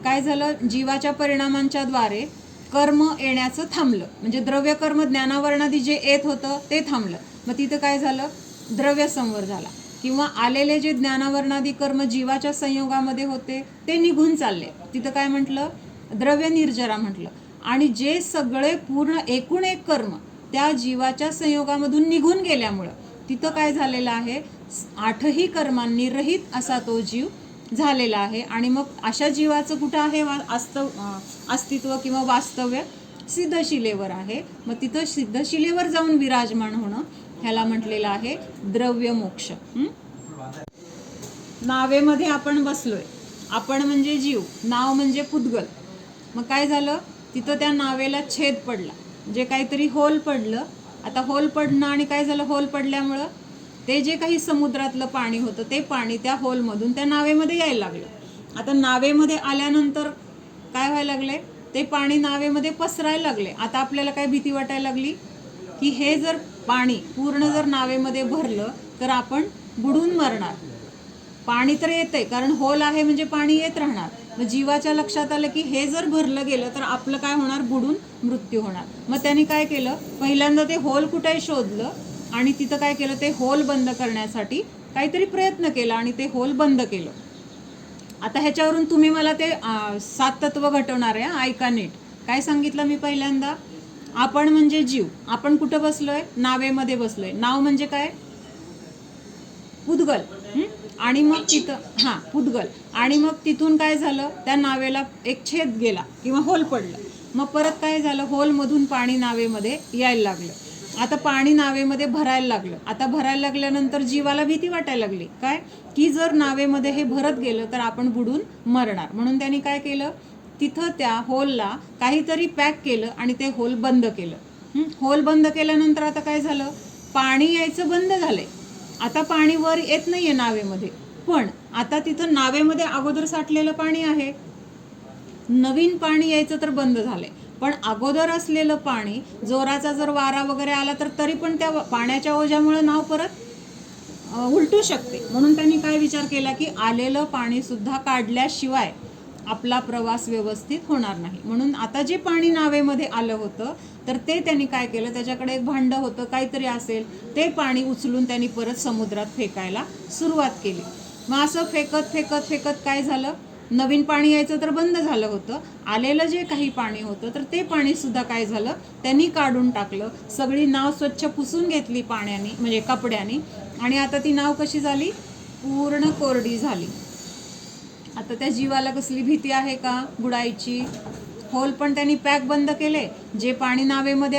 काय झालं? जीवाच्या परिणामांच्या द्वारे कर्म येण्याचं थांबलं, म्हणजे द्रव्य कर्म ज्ञानावरणादी जे येत होतं ते थांबलं. मग तिथं काय झालं? द्रव्य संवर झाला. किंवा आलेले जे ज्ञानावरणादी कर्म जीवाच्या संयोगामध्ये होते ते निघून चालले, तिथं काय म्हटलं? द्रव्य निर्जरा म्हटलं. आणि जे सगळे पूर्ण एकूण एक कर्म त्या जीवाच्या संयोगामधून निघून गेल्यामुळं तिथं काय झालेलं आहे? 8ही कर्मांनी रहित असा तो जीव झालेला आहे. आणि मग अशा जीवाचं कुठं आहे अस्तित्व किंवा वास्तव्य? सिद्धशिलेवर आहे. मग तिथं सिद्धशिलेवर जाऊन विराजमान होणं ह्याला म्हटलेलं आहे द्रव्य मोक्ष. नावेमध्ये आपण बसलोय, आपण म्हणजे जीव, नाव म्हणजे पुद्गल. मग काय झालं? तिथं त्या नावेला छेद पडला, जे काहीतरी होल पडलं. आता होल पडणं आणि काय झालं? होल पडल्यामुळं ते जे काही समुद्रातलं पाणी होतं ते पाणी त्या होलमधून त्या नावेमध्ये यायला लागलं. आता नावेमध्ये आल्यानंतर काय व्हायला लागले? ते पाणी नावेमध्ये पसरायला लागले. आता आपल्याला काय भीती वाटायला लागली की हे जर पाणी पूर्ण जर नावेमध्ये भरलं तर आपण बुडून मरणार. पाणी तर येतंय कारण होल आहे म्हणजे पाणी येत राहणार. मग जीवाच्या लक्षात आलं की हे जर भरलं गेलं तर आपलं काय होणार? बुडून मृत्यू होणार. मग त्यांनी काय केलं? पहिल्यांदा ते होल कुठे शोधलं आणि तिथं काय केलं? ते होल बंद करण्यासाठी काहीतरी प्रयत्न केला आणि ते होल बंद केलं. आता ह्याच्यावरून तुम्ही मला ते 7 तत्व घटवणार आहे. ऐका नीट. काय सांगितलं मी पहिल्यांदा? आपण म्हणजे जीव. आपण कुठं बसलोय? नावेमध्ये बसलोय. नाव म्हणजे काय? पुद्गल. आणि मग तिथं पुद्गल. आणि मग तिथून काय झालं? त्या नावेला एक छेद गेला किंवा होल पडलं. मग परत काय झालं? होलमधून पाणी नावेमध्ये यायला लागलं. आता पाणी नावेमध्ये भरायला लागलं. आता भरायला लागल्यानंतर जीवाला भीती वाटायला लागली. काय? की जर नावेमध्ये हे भरत गेलं तर आपण बुडून मरणार. म्हणून त्यांनी काय केलं? तिथं त्या होलला काहीतरी पॅक केलं आणि ते होल बंद केलं. होल बंद केल्यानंतर आता काय झालं? पाणी यायचं बंद झालंय. आता पाणी वर येत नाहीये नावेमध्ये, पण आता तिथं नावेमध्ये अगोदर साठलेलं पाणी आहे. नवीन पाणी यायचं तर बंद झालंय, पण अगोदर असलेलं पाणी जोराचा जर वारा वगैरे आला तर तरी पण त्या पाण्याच्या ओझ्यामुळे नाव परत उलटू शकते. म्हणून त्यांनी काय विचार केला की आलेलं पाणी सुद्धा काढल्याशिवाय आपला प्रवास व्यवस्थित होणार नाही. म्हणून आता जे पाणी नावेमध्ये आलं होतं तर ते त्यांनी काय केलं? त्याच्याकडे एक भांडं होतं, काहीतरी असेल, ते पाणी उचलून त्यांनी परत समुद्रात फेकायला सुरुवात केली. मग असं फेकत फेकत फेकत काय झालं? नवीन पाणी यायचं तर बंद झालं होतं. आलेलं जे काही पाणी होतं तर ते पाणी सुद्धा काय झालं? त्यांनी काढून टाकलं. सगळी नाव स्वच्छ पुसून घेतली पाण्याने म्हणजे कपड्याने. आणि आता ती नाव कशी झाली? पूर्ण कोरडी झाली. आता त्या जीवाला कसली भीती आहे का बुडायची? होल पण त्यांनी पॅक बंद केले. जे पाणी नावेमध्ये